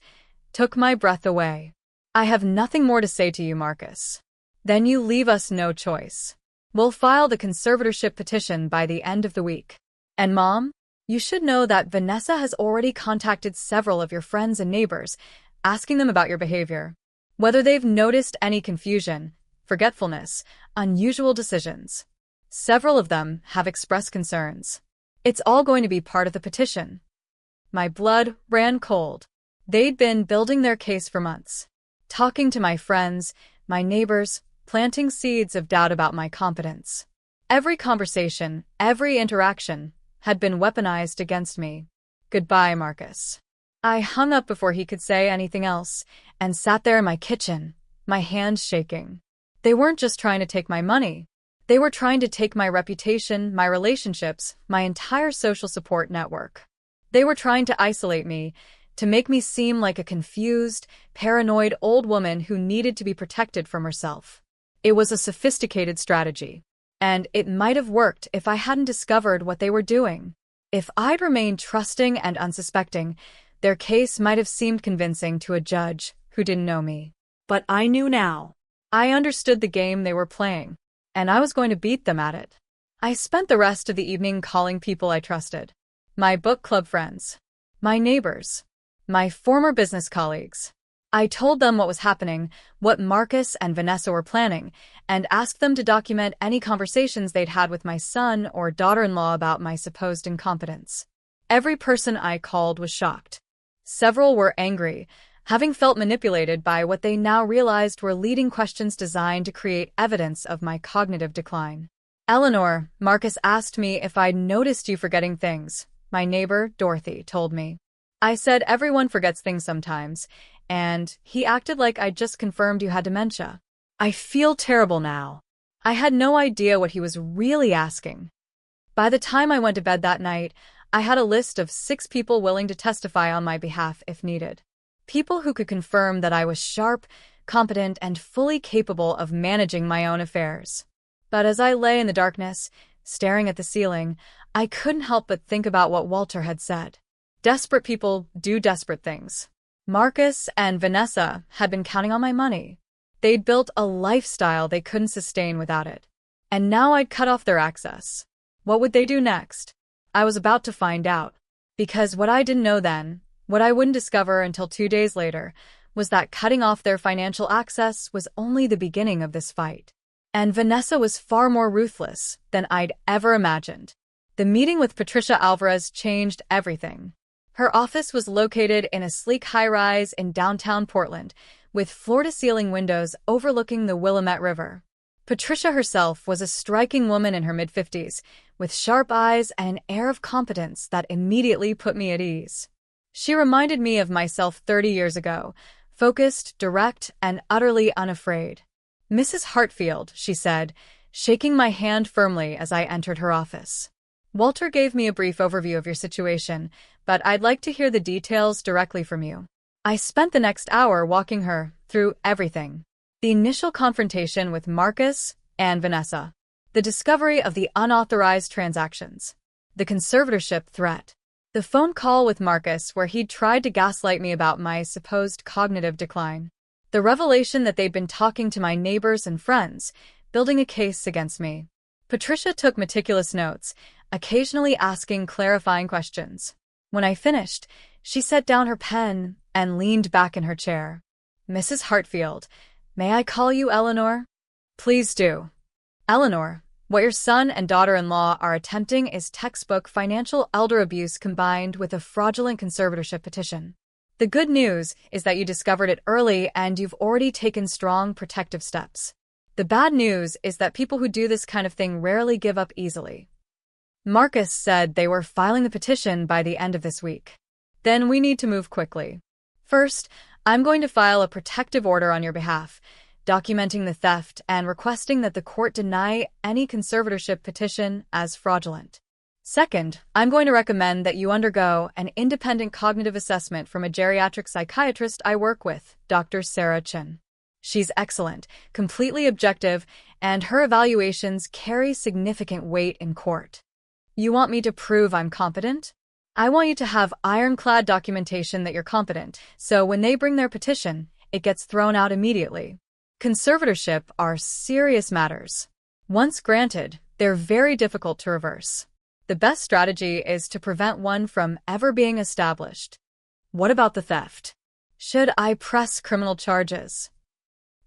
took my breath away. I have nothing more to say to you, Marcus. Then you leave us no choice. We'll file the conservatorship petition by the end of the week. And Mom, you should know that Vanessa has already contacted several of your friends and neighbors, asking them about your behavior. Whether they've noticed any confusion, forgetfulness, unusual decisions. Several of them have expressed concerns. It's all going to be part of the petition. My blood ran cold. They'd been building their case for months, talking to my friends, my neighbors, planting seeds of doubt about my competence. Every conversation, every interaction, had been weaponized against me. Goodbye, Marcus. I hung up before he could say anything else, and sat there in my kitchen, my hands shaking. They weren't just trying to take my money. They were trying to take my reputation, my relationships, my entire social support network. They were trying to isolate me, to make me seem like a confused, paranoid old woman who needed to be protected from herself. It was a sophisticated strategy. And it might have worked if I hadn't discovered what they were doing. If I'd remained trusting and unsuspecting, their case might have seemed convincing to a judge who didn't know me.
But I knew now.
I understood the game they were playing, and I was going to beat them at it. I spent the rest of the evening calling people I trusted. My book club friends. My neighbors. My former business colleagues. I told them what was happening, what Marcus and Vanessa were planning, and asked them to document any conversations they'd had with my son or daughter-in-law about my supposed incompetence. Every person I called was shocked. Several were angry, having felt manipulated by what they now realized were leading questions designed to create evidence of my cognitive decline. Eleanor, Marcus asked me if I'd noticed you forgetting things. My neighbor, Dorothy, told me. I said everyone forgets things sometimes, and he acted like I'd just confirmed you had dementia. I feel terrible now. I had no idea what he was really asking. By the time I went to bed that night, I had a list of 6 people willing to testify on my behalf if needed. People who could confirm that I was sharp, competent, and fully capable of managing my own affairs. But as I lay in the darkness, staring at the ceiling, I couldn't help but think about what Walter had said. Desperate people do desperate things. Marcus and Vanessa had been counting on my money. They'd built a lifestyle they couldn't sustain without it. And now I'd cut off their access. What would they do next? I was about to find out. Because what I didn't know then, what I wouldn't discover until 2 days later, was that cutting off their financial access was only the beginning of this fight. And Vanessa was far more ruthless than I'd ever imagined. The meeting with Patricia Alvarez changed everything. Her office was located in a sleek high-rise in downtown Portland, with floor-to-ceiling windows overlooking the Willamette River. Patricia herself was a striking woman in her mid-50s, with sharp eyes and an air of competence that immediately put me at ease. She reminded me of myself 30 years ago, focused, direct, and utterly unafraid. "Mrs. Hartfield," she said, shaking my hand firmly as I entered her office. "Walter gave me a brief overview of your situation, but I'd like to hear the details directly from you." I spent the next hour walking her through everything. The initial confrontation with Marcus and Vanessa. The discovery of the unauthorized transactions. The conservatorship threat. The phone call with Marcus where he'd tried to gaslight me about my supposed cognitive decline. The revelation that they'd been talking to my neighbors and friends, building a case against me. Patricia took meticulous notes, occasionally asking clarifying questions. When I finished, she set down her pen and leaned back in her chair. Mrs. Hartfield, may I call you Eleanor? Please do. Eleanor, what your son and daughter-in-law are attempting is textbook financial elder abuse combined with a fraudulent conservatorship petition. The good news is that you discovered it early and you've already taken strong protective steps. The bad news is that people who do this kind of thing rarely give up easily. Marcus said they were filing the petition by the end of this week. Then we need to move quickly. First, I'm going to file a protective order on your behalf, documenting the theft and requesting that the court deny any conservatorship petition as fraudulent. Second, I'm going to recommend that you undergo an independent cognitive assessment from a geriatric psychiatrist I work with, Dr. Sarah Chin. She's excellent, completely objective, and her evaluations carry significant weight in court. You want me to prove I'm competent? I want you to have ironclad documentation that you're competent, so when they bring their petition, it gets thrown out immediately. Conservatorship are serious matters. Once granted, they're very difficult to reverse. The best strategy is to prevent one from ever being established. What about the theft? Should I press criminal charges?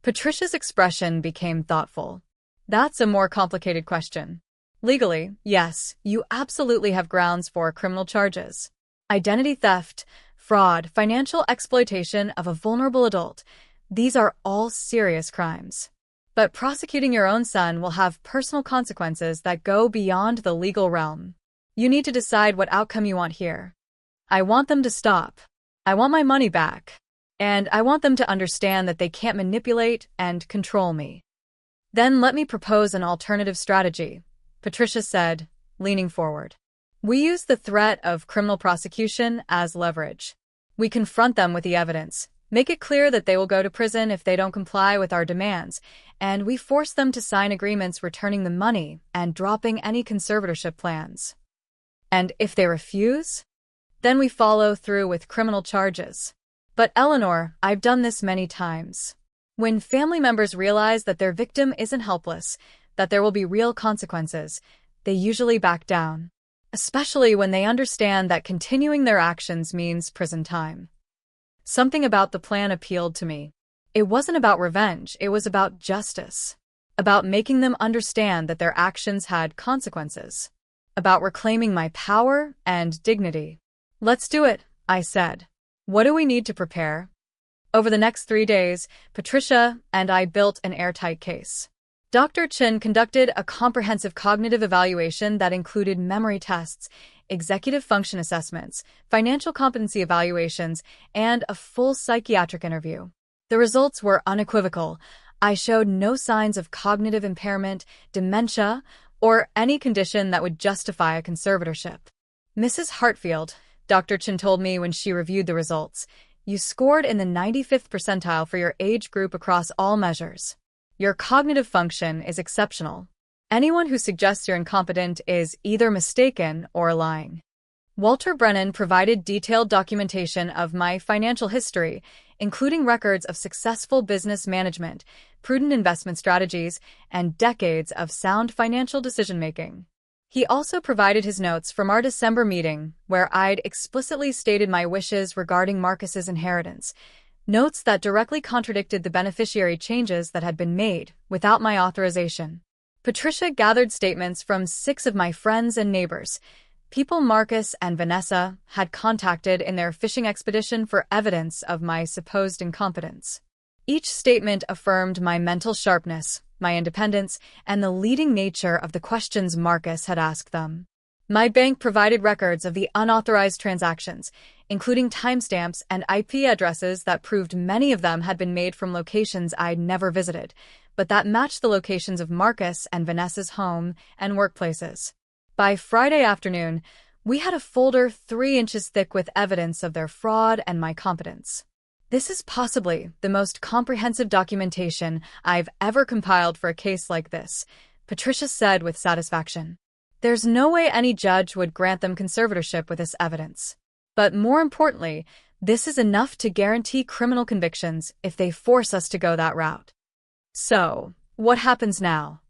Patricia's expression became thoughtful. That's a more complicated question. Legally, yes, you absolutely have grounds for criminal charges. Identity theft, fraud, financial exploitation of a vulnerable adult. These are all serious crimes. But prosecuting your own son will have personal consequences that go beyond the legal realm. You need to decide what outcome you want here. I want them to stop. I want my money back. And I want them to understand that they can't manipulate and control me. Then let me propose an alternative strategy, Patricia said, leaning forward. We use the threat of criminal prosecution as leverage. We confront them with the evidence, make it clear that they will go to prison if they don't comply with our demands, and we force them to sign agreements returning the money and dropping any conservatorship plans. And if they refuse, then we follow through with criminal charges. But Eleanor, I've done this many times. When family members realize that their victim isn't helpless, that there will be real consequences, they usually back down, especially when they understand that continuing their actions means prison time. Something about the plan appealed to me. It wasn't about revenge, it was about justice. About making them understand that their actions had consequences. About reclaiming my power and dignity. Let's do it, I said. What do we need to prepare? Over the next 3 days, Patricia and I built an airtight case. Dr. Chin conducted a comprehensive cognitive evaluation that included memory tests, executive function assessments, financial competency evaluations, and a full psychiatric interview. The results were unequivocal. I showed no signs of cognitive impairment, dementia, or any condition that would justify a conservatorship. Mrs. Hartfield, Dr. Chin told me when she reviewed the results, you scored in the 95th percentile for your age group across all measures. Your cognitive function is exceptional. Anyone who suggests you're incompetent is either mistaken or lying. Walter Brennan provided detailed documentation of my financial history, including records of successful business management, prudent investment strategies, and decades of sound financial decision-making. He also provided his notes from our December meeting, where I'd explicitly stated my wishes regarding Marcus's inheritance, notes that directly contradicted the beneficiary changes that had been made without my authorization. Patricia gathered statements from 6 of my friends and neighbors, people Marcus and Vanessa had contacted in their fishing expedition for evidence of my supposed incompetence. Each statement affirmed my mental sharpness, my independence, and the leading nature of the questions Marcus had asked them. My bank provided records of the unauthorized transactions, including timestamps and IP addresses that proved many of them had been made from locations I'd never visited, but that matched the locations of Marcus and Vanessa's home and workplaces. By Friday afternoon, we had a folder 3 inches thick with evidence of their fraud and my competence. This is possibly the most comprehensive documentation I've ever compiled for a case like this, Patricia said with satisfaction. There's no way any judge would grant them conservatorship with this evidence. But more importantly, this is enough to guarantee criminal convictions if they force us to go that route. So, what happens now?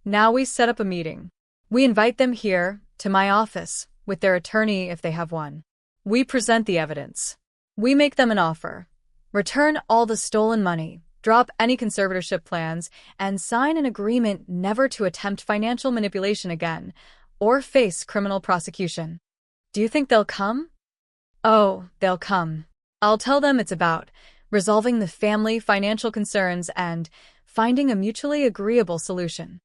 Now we set up a meeting. We invite them here, to my office, with their attorney if they have one. We present the evidence. We make them an offer. Return all the stolen money, drop any conservatorship plans, and sign an agreement never to attempt financial manipulation again or face criminal prosecution. Do you think they'll come? Oh, they'll come. I'll tell them it's about resolving the family financial concerns and finding a mutually agreeable solution.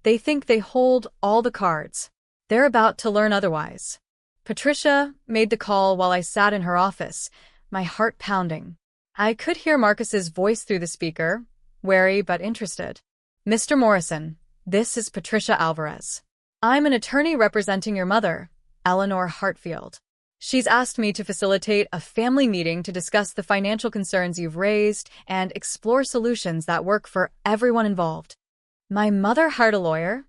They think they hold all the cards. They're about to learn otherwise. Patricia made the call while I sat in her office, my heart pounding. I could hear Marcus's voice through the speaker, wary but interested. Mr. Morrison, this is Patricia Alvarez. I'm an attorney representing your mother, Eleanor Hartfield. She's asked me to facilitate a family meeting to discuss the financial concerns you've raised and explore solutions that work for everyone involved. My mother hired a lawyer?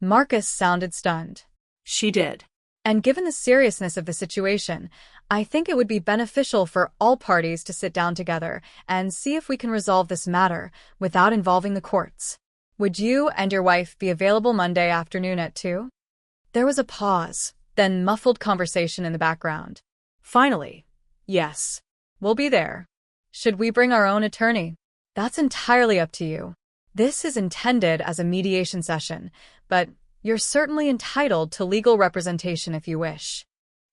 Marcus sounded stunned.
She did.
And given the seriousness of the situation, I think it would be beneficial for all parties to sit down together and see if we can resolve this matter without involving the courts. Would you and your wife be available Monday afternoon at 2? There was a pause, then muffled conversation in the background.
Finally, yes.
We'll be there. Should we bring our own attorney? That's entirely up to you. This is intended as a mediation session, but you're certainly entitled to legal representation if you wish.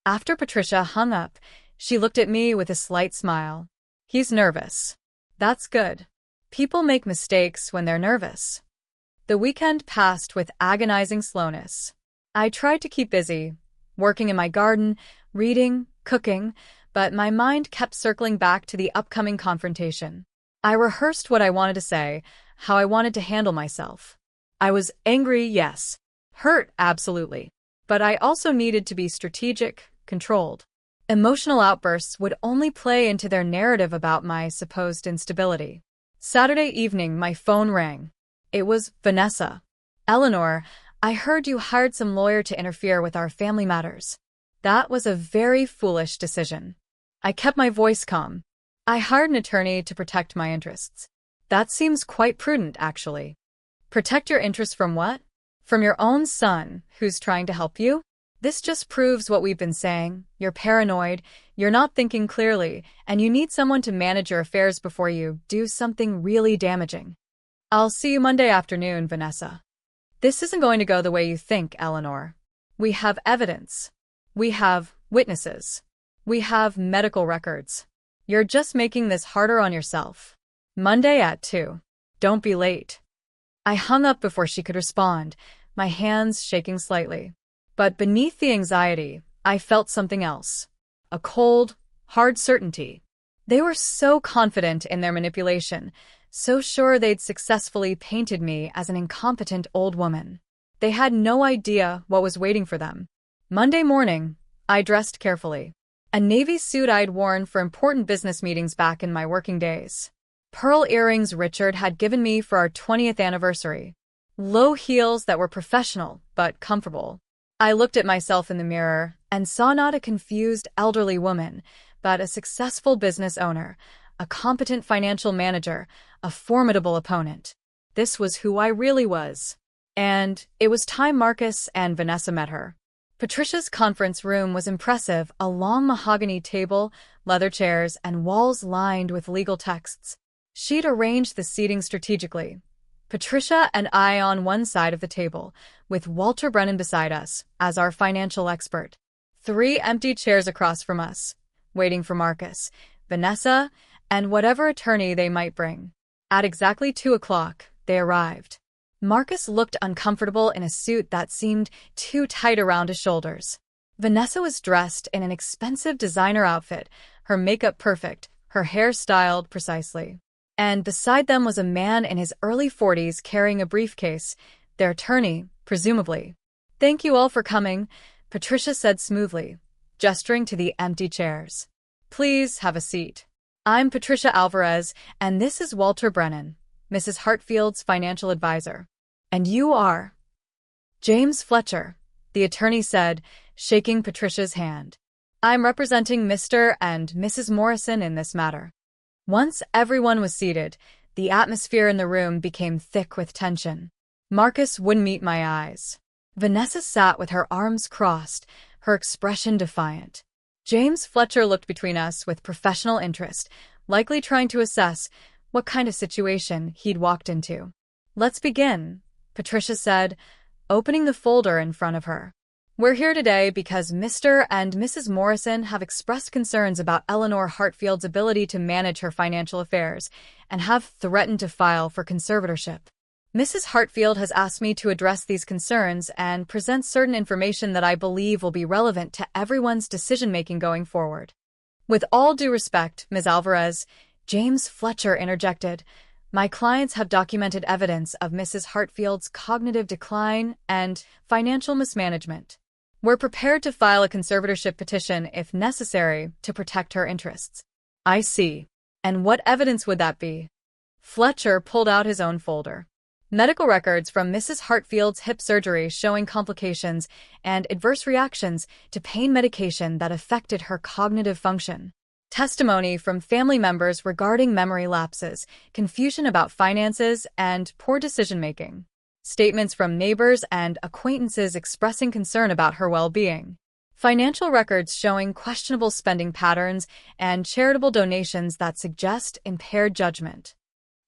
After Patricia hung up, she looked at me with a slight smile. He's nervous. That's good. People make mistakes when they're nervous. The weekend passed with agonizing slowness. I tried to keep busy, working in my garden, reading, cooking, but my mind kept circling back to the upcoming confrontation. I rehearsed what I wanted to say, how I wanted to handle myself. I was angry, yes. Hurt, absolutely. But I also needed to be strategic, controlled. Emotional outbursts would only play into their narrative about my supposed instability. Saturday evening, my phone rang. It was Vanessa. Eleanor, I heard you hired some lawyer to interfere with our family matters. That was a very foolish decision. I kept my voice calm. I hired an attorney to protect my interests. That seems quite prudent, actually. Protect your interests from what? From your own son, who's trying to help you? This just proves what we've been saying. You're paranoid, you're not thinking clearly, and you need someone to manage your affairs before you do something really damaging. I'll see you Monday afternoon, Vanessa. This isn't going to go the way you think, Eleanor. We have evidence. We have witnesses. We have medical records. You're just making this harder on yourself. Monday at 2. Don't be late. I hung up before she could respond, my hands shaking slightly. But beneath the anxiety, I felt something else. A cold, hard certainty. They were so confident in their manipulation, so sure they'd successfully painted me as an incompetent old woman. They had no idea what was waiting for them. Monday morning, I dressed carefully. A navy suit I'd worn for important business meetings back in my working days. Pearl earrings Richard had given me for our 20th anniversary. Low heels that were professional but comfortable. I looked at myself in the mirror and saw not a confused elderly woman, but a successful business owner, a competent financial manager, a formidable opponent. This was who I really was. And it was time Marcus and Vanessa met her. Patricia's conference room was impressive, a long mahogany table, leather chairs, and walls lined with legal texts. She'd arranged the seating strategically. Patricia and I on one side of the table, with Walter Brennan beside us as our financial expert. 3 empty chairs across from us, waiting for Marcus, Vanessa, and whatever attorney they might bring. At exactly 2 o'clock, they arrived. Marcus looked uncomfortable in a suit that seemed too tight around his shoulders. Vanessa was dressed in an expensive designer outfit, her makeup perfect, her hair styled precisely. And beside them was a man in his early 40s carrying a briefcase, their attorney, presumably. "Thank you all for coming," Patricia said smoothly, gesturing to the empty chairs. "Please have a seat. I'm Patricia Alvarez, and this is Walter Brennan, Mrs. Hartfield's financial advisor. And you are?" "James Fletcher," the attorney said, shaking Patricia's hand. "I'm representing Mr. and Mrs. Morrison in this matter." Once everyone was seated, the atmosphere in the room became thick with tension. Marcus wouldn't meet my eyes. Vanessa sat with her arms crossed, her expression defiant. James Fletcher looked between us with professional interest, likely trying to assess what kind of situation he'd walked into. "Let's begin," Patricia said, opening the folder in front of her. "We're here today because Mr. and Mrs. Morrison have expressed concerns about Eleanor Hartfield's ability to manage her financial affairs and have threatened to file for conservatorship. Mrs. Hartfield has asked me to address these concerns and present certain information that I believe will be relevant to everyone's decision-making going forward." "With all due respect, Ms. Alvarez," James Fletcher interjected, "my clients have documented evidence of Mrs. Hartfield's cognitive decline and financial mismanagement. We're prepared to file a conservatorship petition if necessary to protect her interests." "I see. And what evidence would that be?" Fletcher pulled out his own folder. "Medical records from Mrs. Hartfield's hip surgery showing complications and adverse reactions to pain medication that affected her cognitive function. Testimony from family members regarding memory lapses, confusion about finances, and poor decision-making. Statements from neighbors and acquaintances expressing concern about her well-being. Financial records showing questionable spending patterns and charitable donations that suggest impaired judgment."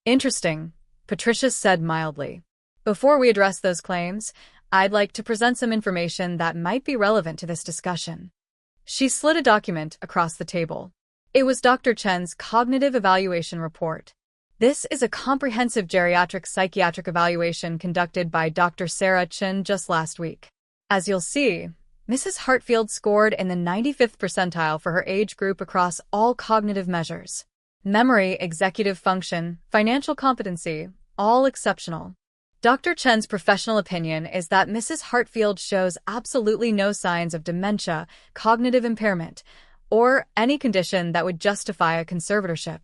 "Interesting," Patricia said mildly. "Before we address those claims, I'd like to present some information that might be relevant to this discussion." She slid a document across the table. It was Dr. Chen's Cognitive Evaluation Report. "This is a comprehensive geriatric psychiatric evaluation conducted by Dr. Sarah Chen just last week. As you'll see, Mrs. Hartfield scored in the 95th percentile for her age group across all cognitive measures. Memory, executive function, financial competency, all exceptional. Dr. Chen's professional opinion is that Mrs. Hartfield shows absolutely no signs of dementia, cognitive impairment, or any condition that would justify a conservatorship."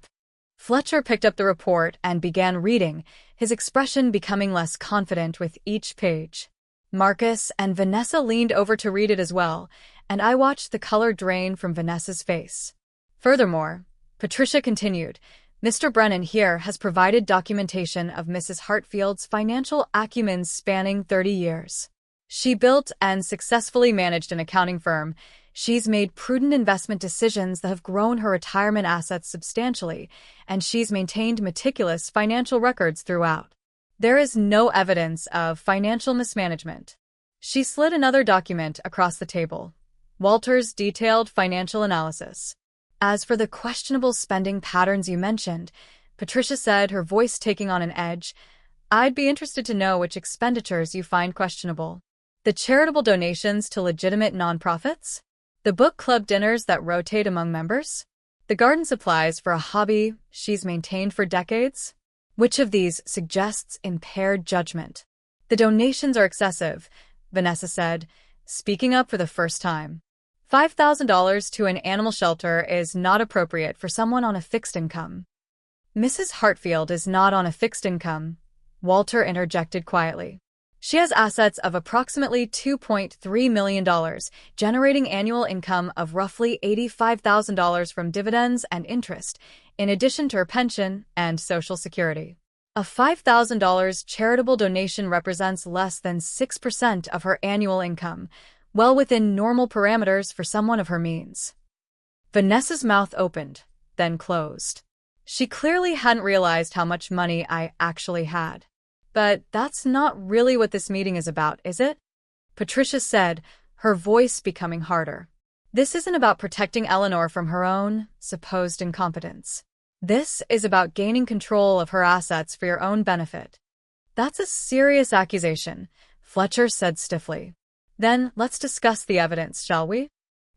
Fletcher picked up the report and began reading, his expression becoming less confident with each page. Marcus and Vanessa leaned over to read it as well, and I watched the color drain from Vanessa's face. "Furthermore," Patricia continued, "Mr. Brennan here has provided documentation of Mrs. Hartfield's financial acumen spanning 30 years. She built and successfully managed an accounting firm. She's made prudent investment decisions that have grown her retirement assets substantially, and she's maintained meticulous financial records throughout. There is no evidence of financial mismanagement." She slid another document across the table. "Walter's detailed financial analysis. As for the questionable spending patterns you mentioned," Patricia said, her voice taking on an edge, "I'd be interested to know which expenditures you find questionable. The charitable donations to legitimate nonprofits? The book club dinners that rotate among members? The garden supplies for a hobby she's maintained for decades? Which of these suggests impaired judgment?" "The donations are excessive," Vanessa said, speaking up for the first time. $5,000 to an animal shelter is not appropriate for someone on a fixed income." "Mrs. Hartfield is not on a fixed income," Walter interjected quietly. "She has assets of approximately $2.3 million, generating annual income of roughly $85,000 from dividends and interest, in addition to her pension and Social Security. A $5,000 charitable donation represents less than 6% of her annual income, well within normal parameters for someone of her means." Vanessa's mouth opened, then closed. She clearly hadn't realized how much money I actually had. "But that's not really what this meeting is about, is it?" Patricia said, her voice becoming harder. "This isn't about protecting Eleanor from her own supposed incompetence. This is about gaining control of her assets for your own benefit." "That's a serious accusation," Fletcher said stiffly. "Then let's discuss the evidence, shall we?"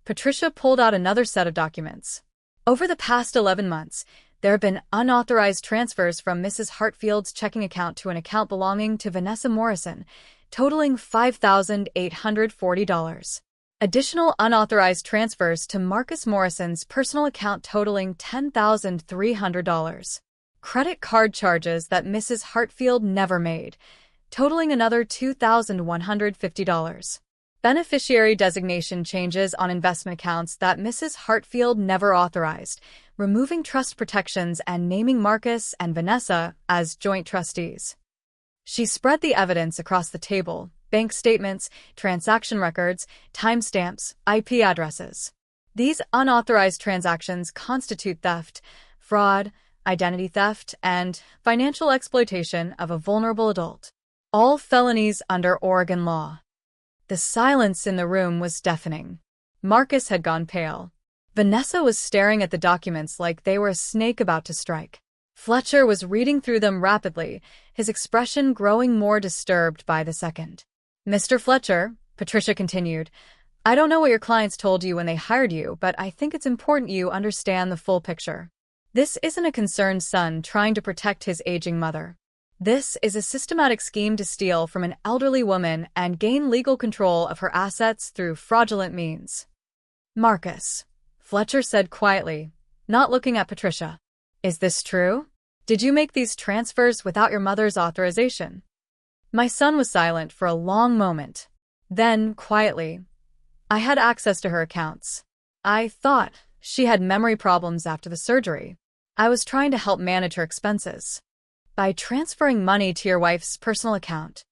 Patricia pulled out another set of documents. "Over the past 11 months, there have been unauthorized transfers from Mrs. Hartfield's checking account to an account belonging to Vanessa Morrison, totaling $5,840. Additional unauthorized transfers to Marcus Morrison's personal account totaling $10,300. Credit card charges that Mrs. Hartfield never made, totaling another $2,150. Beneficiary designation changes on investment accounts that Mrs. Hartfield never authorized, removing trust protections and naming Marcus and Vanessa as joint trustees." She spread the evidence across the table: bank statements, transaction records, timestamps, IP addresses. "These unauthorized transactions constitute theft, fraud, identity theft, and financial exploitation of a vulnerable adult. All felonies under Oregon law. The silence in the room was deafening. Marcus had gone pale. Vanessa was staring at the documents like they were a snake about to strike. Fletcher was reading through them rapidly, his expression growing more disturbed by the second. "Mr. Fletcher," Patricia continued, "I don't know what your clients told you when they hired you, but I think it's important you understand the full picture. This isn't a concerned son trying to protect his aging mother. This is a systematic scheme to steal from an elderly woman and gain legal control of her assets through fraudulent means." "Marcus," Fletcher said quietly, not looking at Patricia, "is this true? Did you make these transfers without your mother's authorization?" My son was silent for a long moment. Then, quietly, "I had access to her accounts. I thought she had memory problems after the surgery. I was trying to help manage her expenses. By transferring money to your wife's personal account."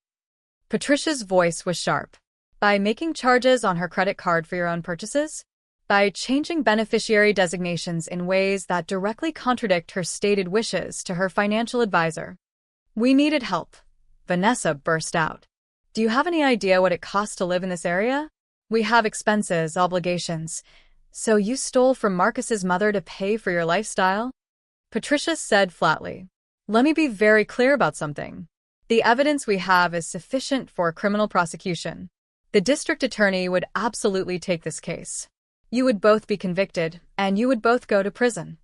Patricia's voice was sharp. "By making charges on her credit card for your own purchases? By changing beneficiary designations in ways that directly contradict her stated wishes to her financial advisor?" "We needed help," Vanessa burst out. "Do you have any idea what it costs to live in this area? We have expenses, obligations. So you stole from Marcus's mother to pay for your lifestyle?" Patricia said flatly, "Let me be very clear about something. The evidence we have is sufficient for criminal prosecution. The district attorney would absolutely take this case. You would both be convicted, and you would both go to prison."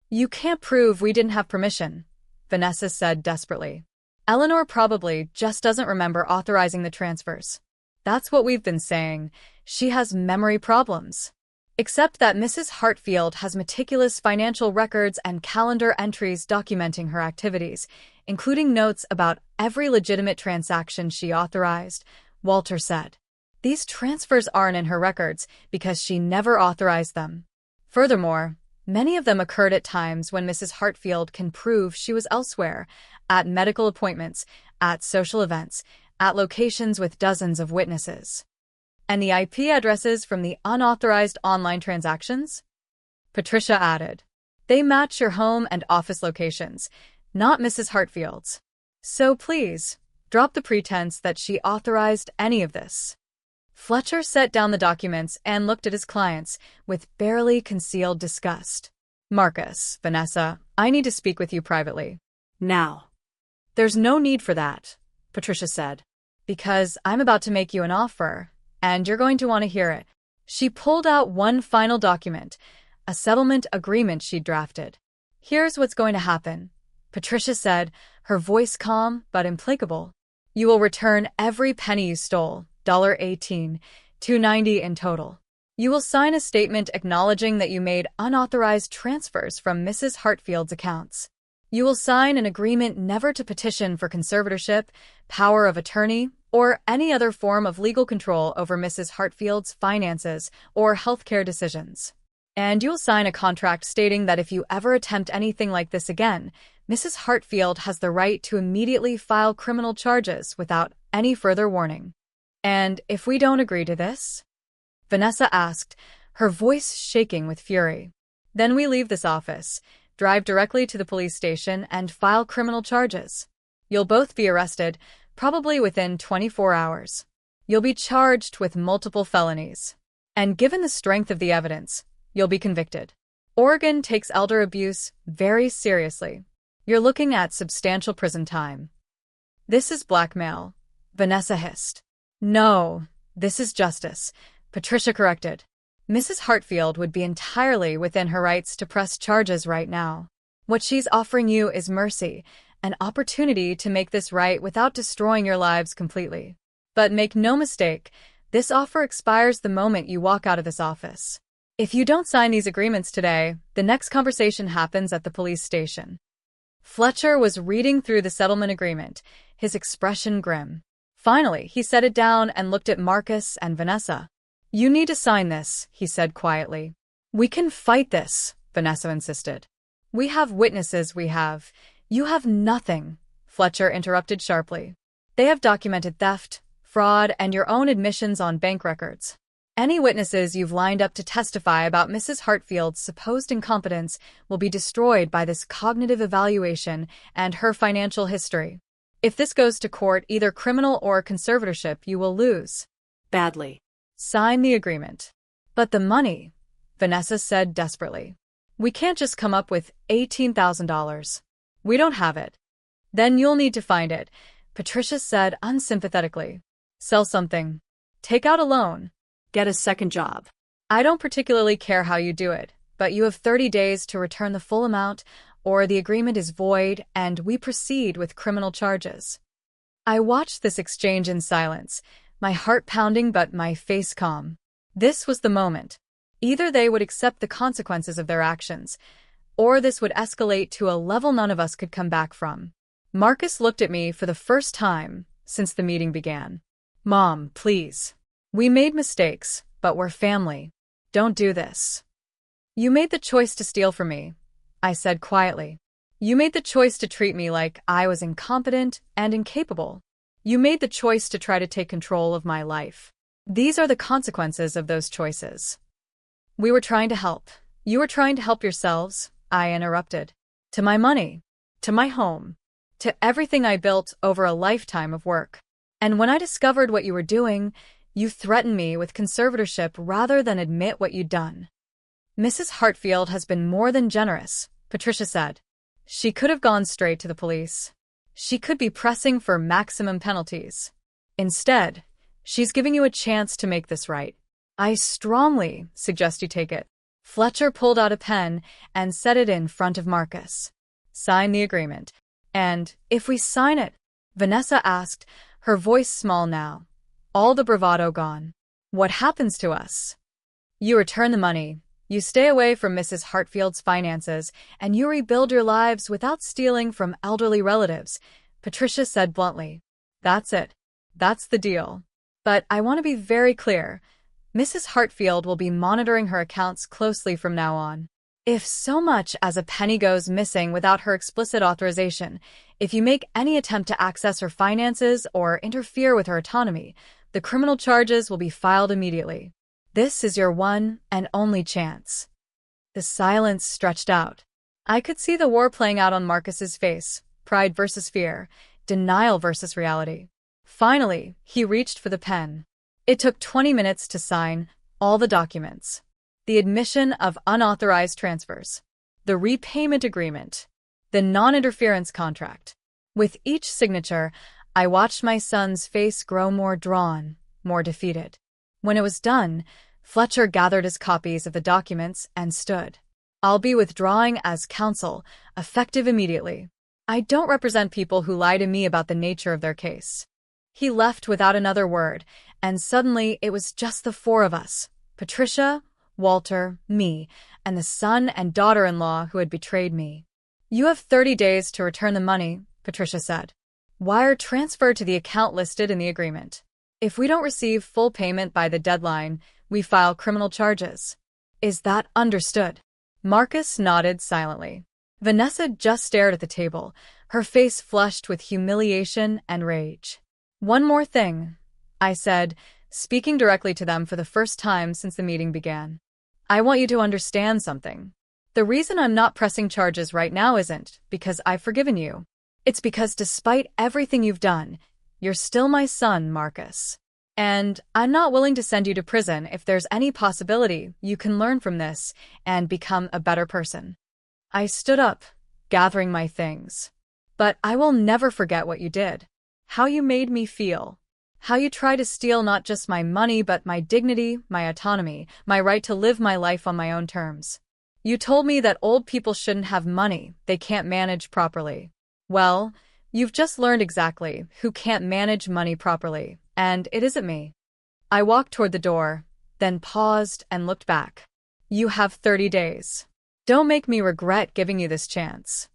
"You can't prove we didn't have permission," Vanessa said desperately. "Eleanor probably just doesn't remember authorizing the transfers. That's what we've been saying. She has memory problems. Except that Mrs. Hartfield has meticulous financial records and calendar entries documenting her activities, including notes about every legitimate transaction she authorized," Walter said. "These transfers aren't in her records because she never authorized them. Furthermore, many of them occurred at times when Mrs. Hartfield can prove she was elsewhere, at medical appointments, at social events, at locations with dozens of witnesses." "And the IP addresses from the unauthorized online transactions?" Patricia added. "They match your home and office locations, not Mrs. Hartfield's. So please, drop the pretense that she authorized any of this." Fletcher set down the documents and looked at his clients with barely concealed disgust. "Marcus, Vanessa, I need to speak with you privately."
Now.
"There's no need for that," Patricia said, "because I'm about to make you an offer, and you're going to want to hear it." She pulled out one final document, a settlement agreement she'd drafted. "Here's what's going to happen," Patricia said, her voice calm but implacable. "You will return every penny you stole, $18, $2.90 in total. You will sign a statement acknowledging that you made unauthorized transfers from Mrs. Hartfield's accounts. You will sign an agreement never to petition for conservatorship, power of attorney, or any other form of legal control over Mrs. Hartfield's finances or healthcare decisions. And you'll sign a contract stating that if you ever attempt anything like this again, Mrs. Hartfield has the right to immediately file criminal charges without any further warning." "And if we don't agree to this?" Vanessa asked, her voice shaking with fury. "Then we leave this office, drive directly to the police station, and file criminal charges. You'll both be arrested, probably within 24 hours. You'll be charged with multiple felonies. And given the strength of the evidence, you'll be convicted. Oregon takes elder abuse very seriously. You're looking at substantial prison time." "This is blackmail," Vanessa hissed. "No, this is justice," Patricia corrected. "Mrs. Hartfield would be entirely within her rights to press charges right now. What she's offering you is mercy, an opportunity to make this right without destroying your lives completely. But make no mistake, this offer expires the moment you walk out of this office. If you don't sign these agreements today, the next conversation happens at the police station." Fletcher was reading through the settlement agreement, his expression grim. Finally, he set it down and looked at Marcus and Vanessa. "You need to sign this," he said quietly. "We can fight this," Vanessa insisted. "We have witnesses, You have nothing," Fletcher interrupted sharply. "They have documented theft, fraud, and your own admissions on bank records. Any witnesses you've lined up to testify about Mrs. Hartfield's supposed incompetence will be destroyed by this cognitive evaluation and her financial history. If this goes to court, either criminal or conservatorship, you will lose.
Badly.
Sign the agreement. But the money, Vanessa said desperately. We can't just come up with $18,000. We don't have it. Then you'll need to find it, Patricia said unsympathetically. Sell something. Take out a loan.
Get a second job.
I don't particularly care how you do it, but you have 30 days to return the full amount, or the agreement is void and we proceed with criminal charges. I watched this exchange in silence, my heart pounding but my face calm. This was the moment. Either they would accept the consequences of their actions, or this would escalate to a level none of us could come back from. Marcus looked at me for the first time since the meeting began. Mom, please. We made mistakes, but we're family. Don't do this. You made the choice to steal from me, I said quietly. You made the choice to treat me like I was incompetent and incapable. You made the choice to try to take control of my life. These are the consequences of those choices. We were trying to help. You were trying to help yourselves, I interrupted. To my money. To my home. To everything I built over a lifetime of work. And when I discovered what you were doing, you threatened me with conservatorship rather than admit what you'd done. Mrs. Hartfield has been more than generous, Patricia said. She could have gone straight to the police. She could be pressing for maximum penalties. Instead, she's giving you a chance to make this right. I strongly suggest you take it. Fletcher pulled out a pen and set it in front of Marcus. Sign the agreement. And if we sign it, Vanessa asked, her voice small now. All the bravado gone. What happens to us? You return the money, you stay away from Mrs. Hartfield's finances, and you rebuild your lives without stealing from elderly relatives, Patricia said bluntly. That's it. That's the deal. But I want to be very clear. Mrs. Hartfield will be monitoring her accounts closely from now on. If so much as a penny goes missing without her explicit authorization, if you make any attempt to access her finances or interfere with her autonomy, the criminal charges will be filed immediately. This is your one and only chance. The silence stretched out. I could see the war playing out on Marcus's face, pride versus fear, denial versus reality. Finally, he reached for the pen. It took 20 minutes to sign all the documents. The admission of unauthorized transfers, the repayment agreement, the non-interference contract. With each signature, I watched my son's face grow more drawn, more defeated. When it was done, Fletcher gathered his copies of the documents and stood. I'll be withdrawing as counsel, effective immediately. I don't represent people who lie to me about the nature of their case. He left without another word, and suddenly it was just the four of us, Patricia, Walter, me, and the son and daughter-in-law who had betrayed me. You have 30 days to return the money, Patricia said. Wire transfer to the account listed in the agreement. If we don't receive full payment by the deadline, we file criminal charges. Is that understood? Marcus nodded silently. Vanessa just stared at the table, her face flushed with humiliation and rage. One more thing, I said, speaking directly to them for the first time since the meeting began. I want you to understand something. The reason I'm not pressing charges right now isn't because I've forgiven you. It's because despite everything you've done, you're still my son, Marcus. And I'm not willing to send you to prison if there's any possibility you can learn from this and become a better person. I stood up, gathering my things. But I will never forget what you did. How you made me feel. How you tried to steal not just my money but my dignity, my autonomy, my right to live my life on my own terms. You told me that old people shouldn't have money they can't manage properly. Well, you've just learned exactly who can't manage money properly, and it isn't me. I walked toward the door, then paused and looked back. You have 30 days. Don't make me regret giving you this chance.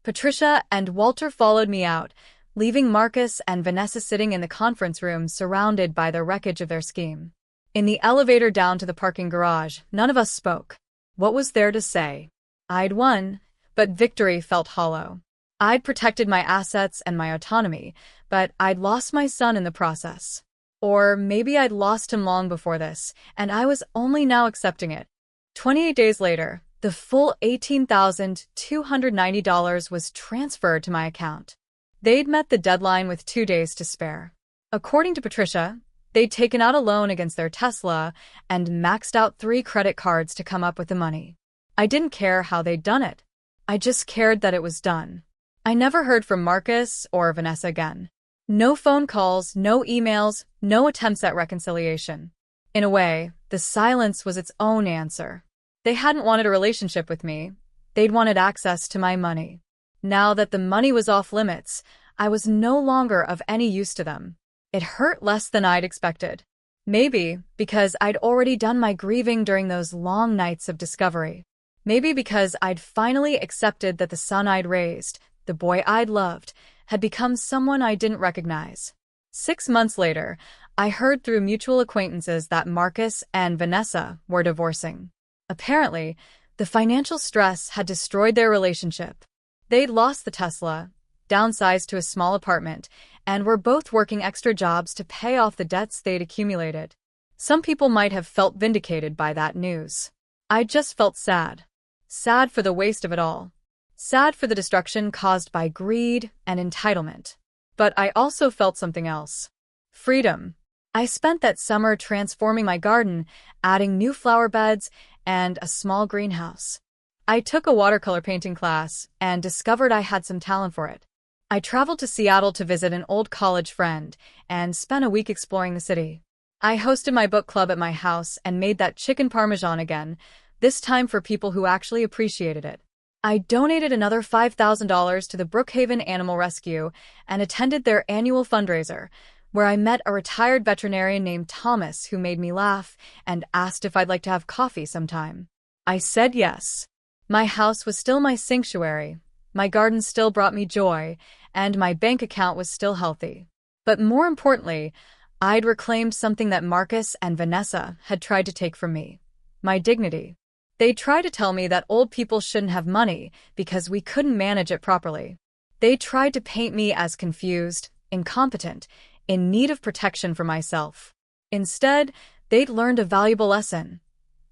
Patricia and Walter followed me out, leaving Marcus and Vanessa sitting in the conference room surrounded by the wreckage of their scheme. In the elevator down to the parking garage, none of us spoke. What was there to say? I'd won, but victory felt hollow. I'd protected my assets and my autonomy, but I'd lost my son in the process. Or maybe I'd lost him long before this, and I was only now accepting it. 28 days later, the full $18,290 was transferred to my account. They'd met the deadline with 2 days to spare. According to Patricia, they'd taken out a loan against their Tesla and maxed out 3 credit cards to come up with the money. I didn't care how they'd done it. I just cared that it was done. I never heard from Marcus or Vanessa again. No phone calls, no emails, no attempts at reconciliation. In a way, the silence was its own answer. They hadn't wanted a relationship with me. They'd wanted access to my money. Now that the money was off limits, I was no longer of any use to them. It hurt less than I'd expected. Maybe because I'd already done my grieving during those long nights of discovery. Maybe because I'd finally accepted that the son I'd raised, the boy I'd loved, had become someone I didn't recognize. 6 months later, I heard through mutual acquaintances that Marcus and Vanessa were divorcing. Apparently, the financial stress had destroyed their relationship. They'd lost the Tesla, downsized to a small apartment, and were both working extra jobs to pay off the debts they'd accumulated. Some people might have felt vindicated by that news. I just felt sad. Sad for the waste of it all. Sad for the destruction caused by greed and entitlement. But I also felt something else. Freedom. I spent that summer transforming my garden, adding new flower beds, and a small greenhouse. I took a watercolor painting class and discovered I had some talent for it. I traveled to Seattle to visit an old college friend and spent a week exploring the city. I hosted my book club at my house and made that chicken parmesan again, this time for people who actually appreciated it. I donated another $5,000 to the Brookhaven Animal Rescue and attended their annual fundraiser, where I met a retired veterinarian named Thomas who made me laugh and asked if I'd like to have coffee sometime. I said yes. My house was still my sanctuary, my garden still brought me joy, and my bank account was still healthy. But more importantly, I'd reclaimed something that Marcus and Vanessa had tried to take from me: my dignity. They tried to tell me that old people shouldn't have money because we couldn't manage it properly. They tried to paint me as confused, incompetent, in need of protection for myself. Instead, they'd learned a valuable lesson.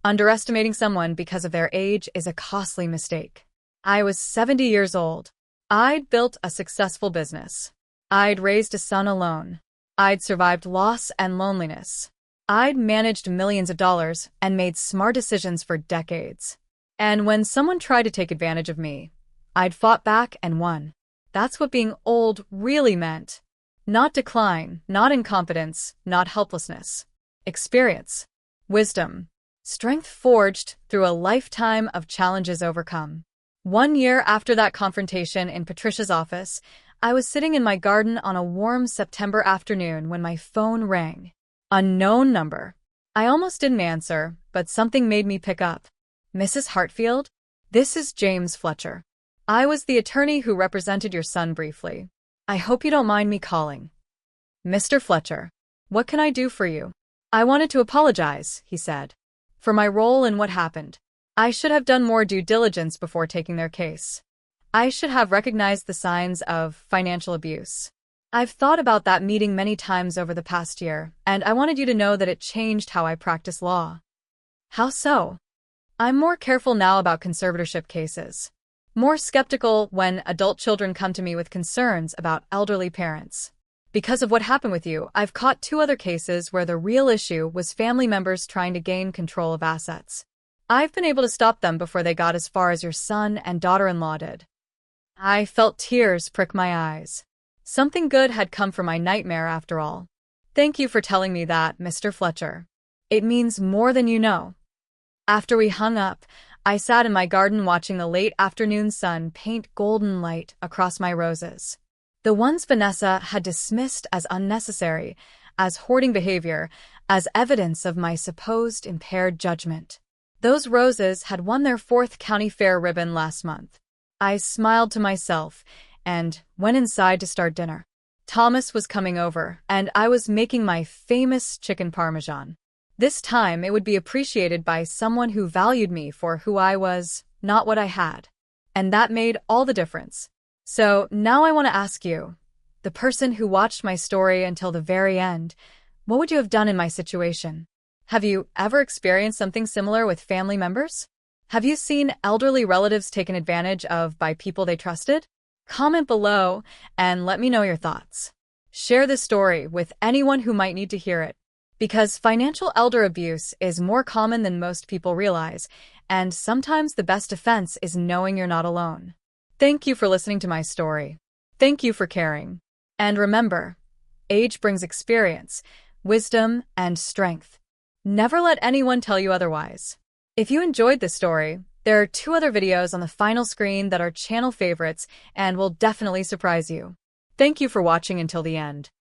Underestimating someone because of their age is a costly mistake. I was 70 years old. I'd built a successful business. I'd raised a son alone. I'd survived loss and loneliness. I'd managed millions of dollars and made smart decisions for decades. And when someone tried to take advantage of me, I'd fought back and won. That's what being old really meant. Not decline, not incompetence, not helplessness. Experience. Wisdom. Strength forged through a lifetime of challenges overcome. 1 year after that confrontation in Patricia's office, I was sitting in my garden on a warm September afternoon when my phone rang. Unknown number. I almost didn't answer, but something made me pick up. Mrs. Hartfield? This is James Fletcher. I was the attorney who represented your son briefly. I hope you don't mind me calling. Mr. Fletcher, what can I do for you? I wanted to apologize, he said, for my role in what happened. I should have done more due diligence before taking their case. I should have recognized the signs of financial abuse. I've thought about that meeting many times over the past year, and I wanted you to know that it changed how I practice law. How so? I'm more careful now about conservatorship cases. More skeptical when adult children come to me with concerns about elderly parents. Because of what happened with you, I've caught 2 other cases where the real issue was family members trying to gain control of assets. I've been able to stop them before they got as far as your son and daughter-in-law did. I felt tears prick my eyes. Something good had come from my nightmare after all. Thank you for telling me that, Mr. Fletcher. It means more than you know. After we hung up, I sat in my garden watching the late afternoon sun paint golden light across my roses. The ones Vanessa had dismissed as unnecessary, as hoarding behavior, as evidence of my supposed impaired judgment. Those roses had won their 4th county fair ribbon last month. I smiled to myself and went inside to start dinner. Thomas was coming over, and I was making my famous chicken parmesan. This time it would be appreciated by someone who valued me for who I was, not what I had. And that made all the difference. So now I want to ask you, the person who watched my story until the very end, What would you have done in my situation? Have you ever experienced something similar with family members? Have you seen elderly relatives taken advantage of by people they trusted? Comment below and let me know your thoughts. Share this story with anyone who might need to hear it, because financial elder abuse is more common than most people realize, and sometimes the best defense is knowing you're not alone. Thank you for listening to my story. Thank you for caring. And remember, age brings experience, wisdom, and strength. Never let anyone tell you otherwise. If you enjoyed this story, there are 2 other videos on the final screen that are channel favorites and will definitely surprise you. Thank you for watching until the end.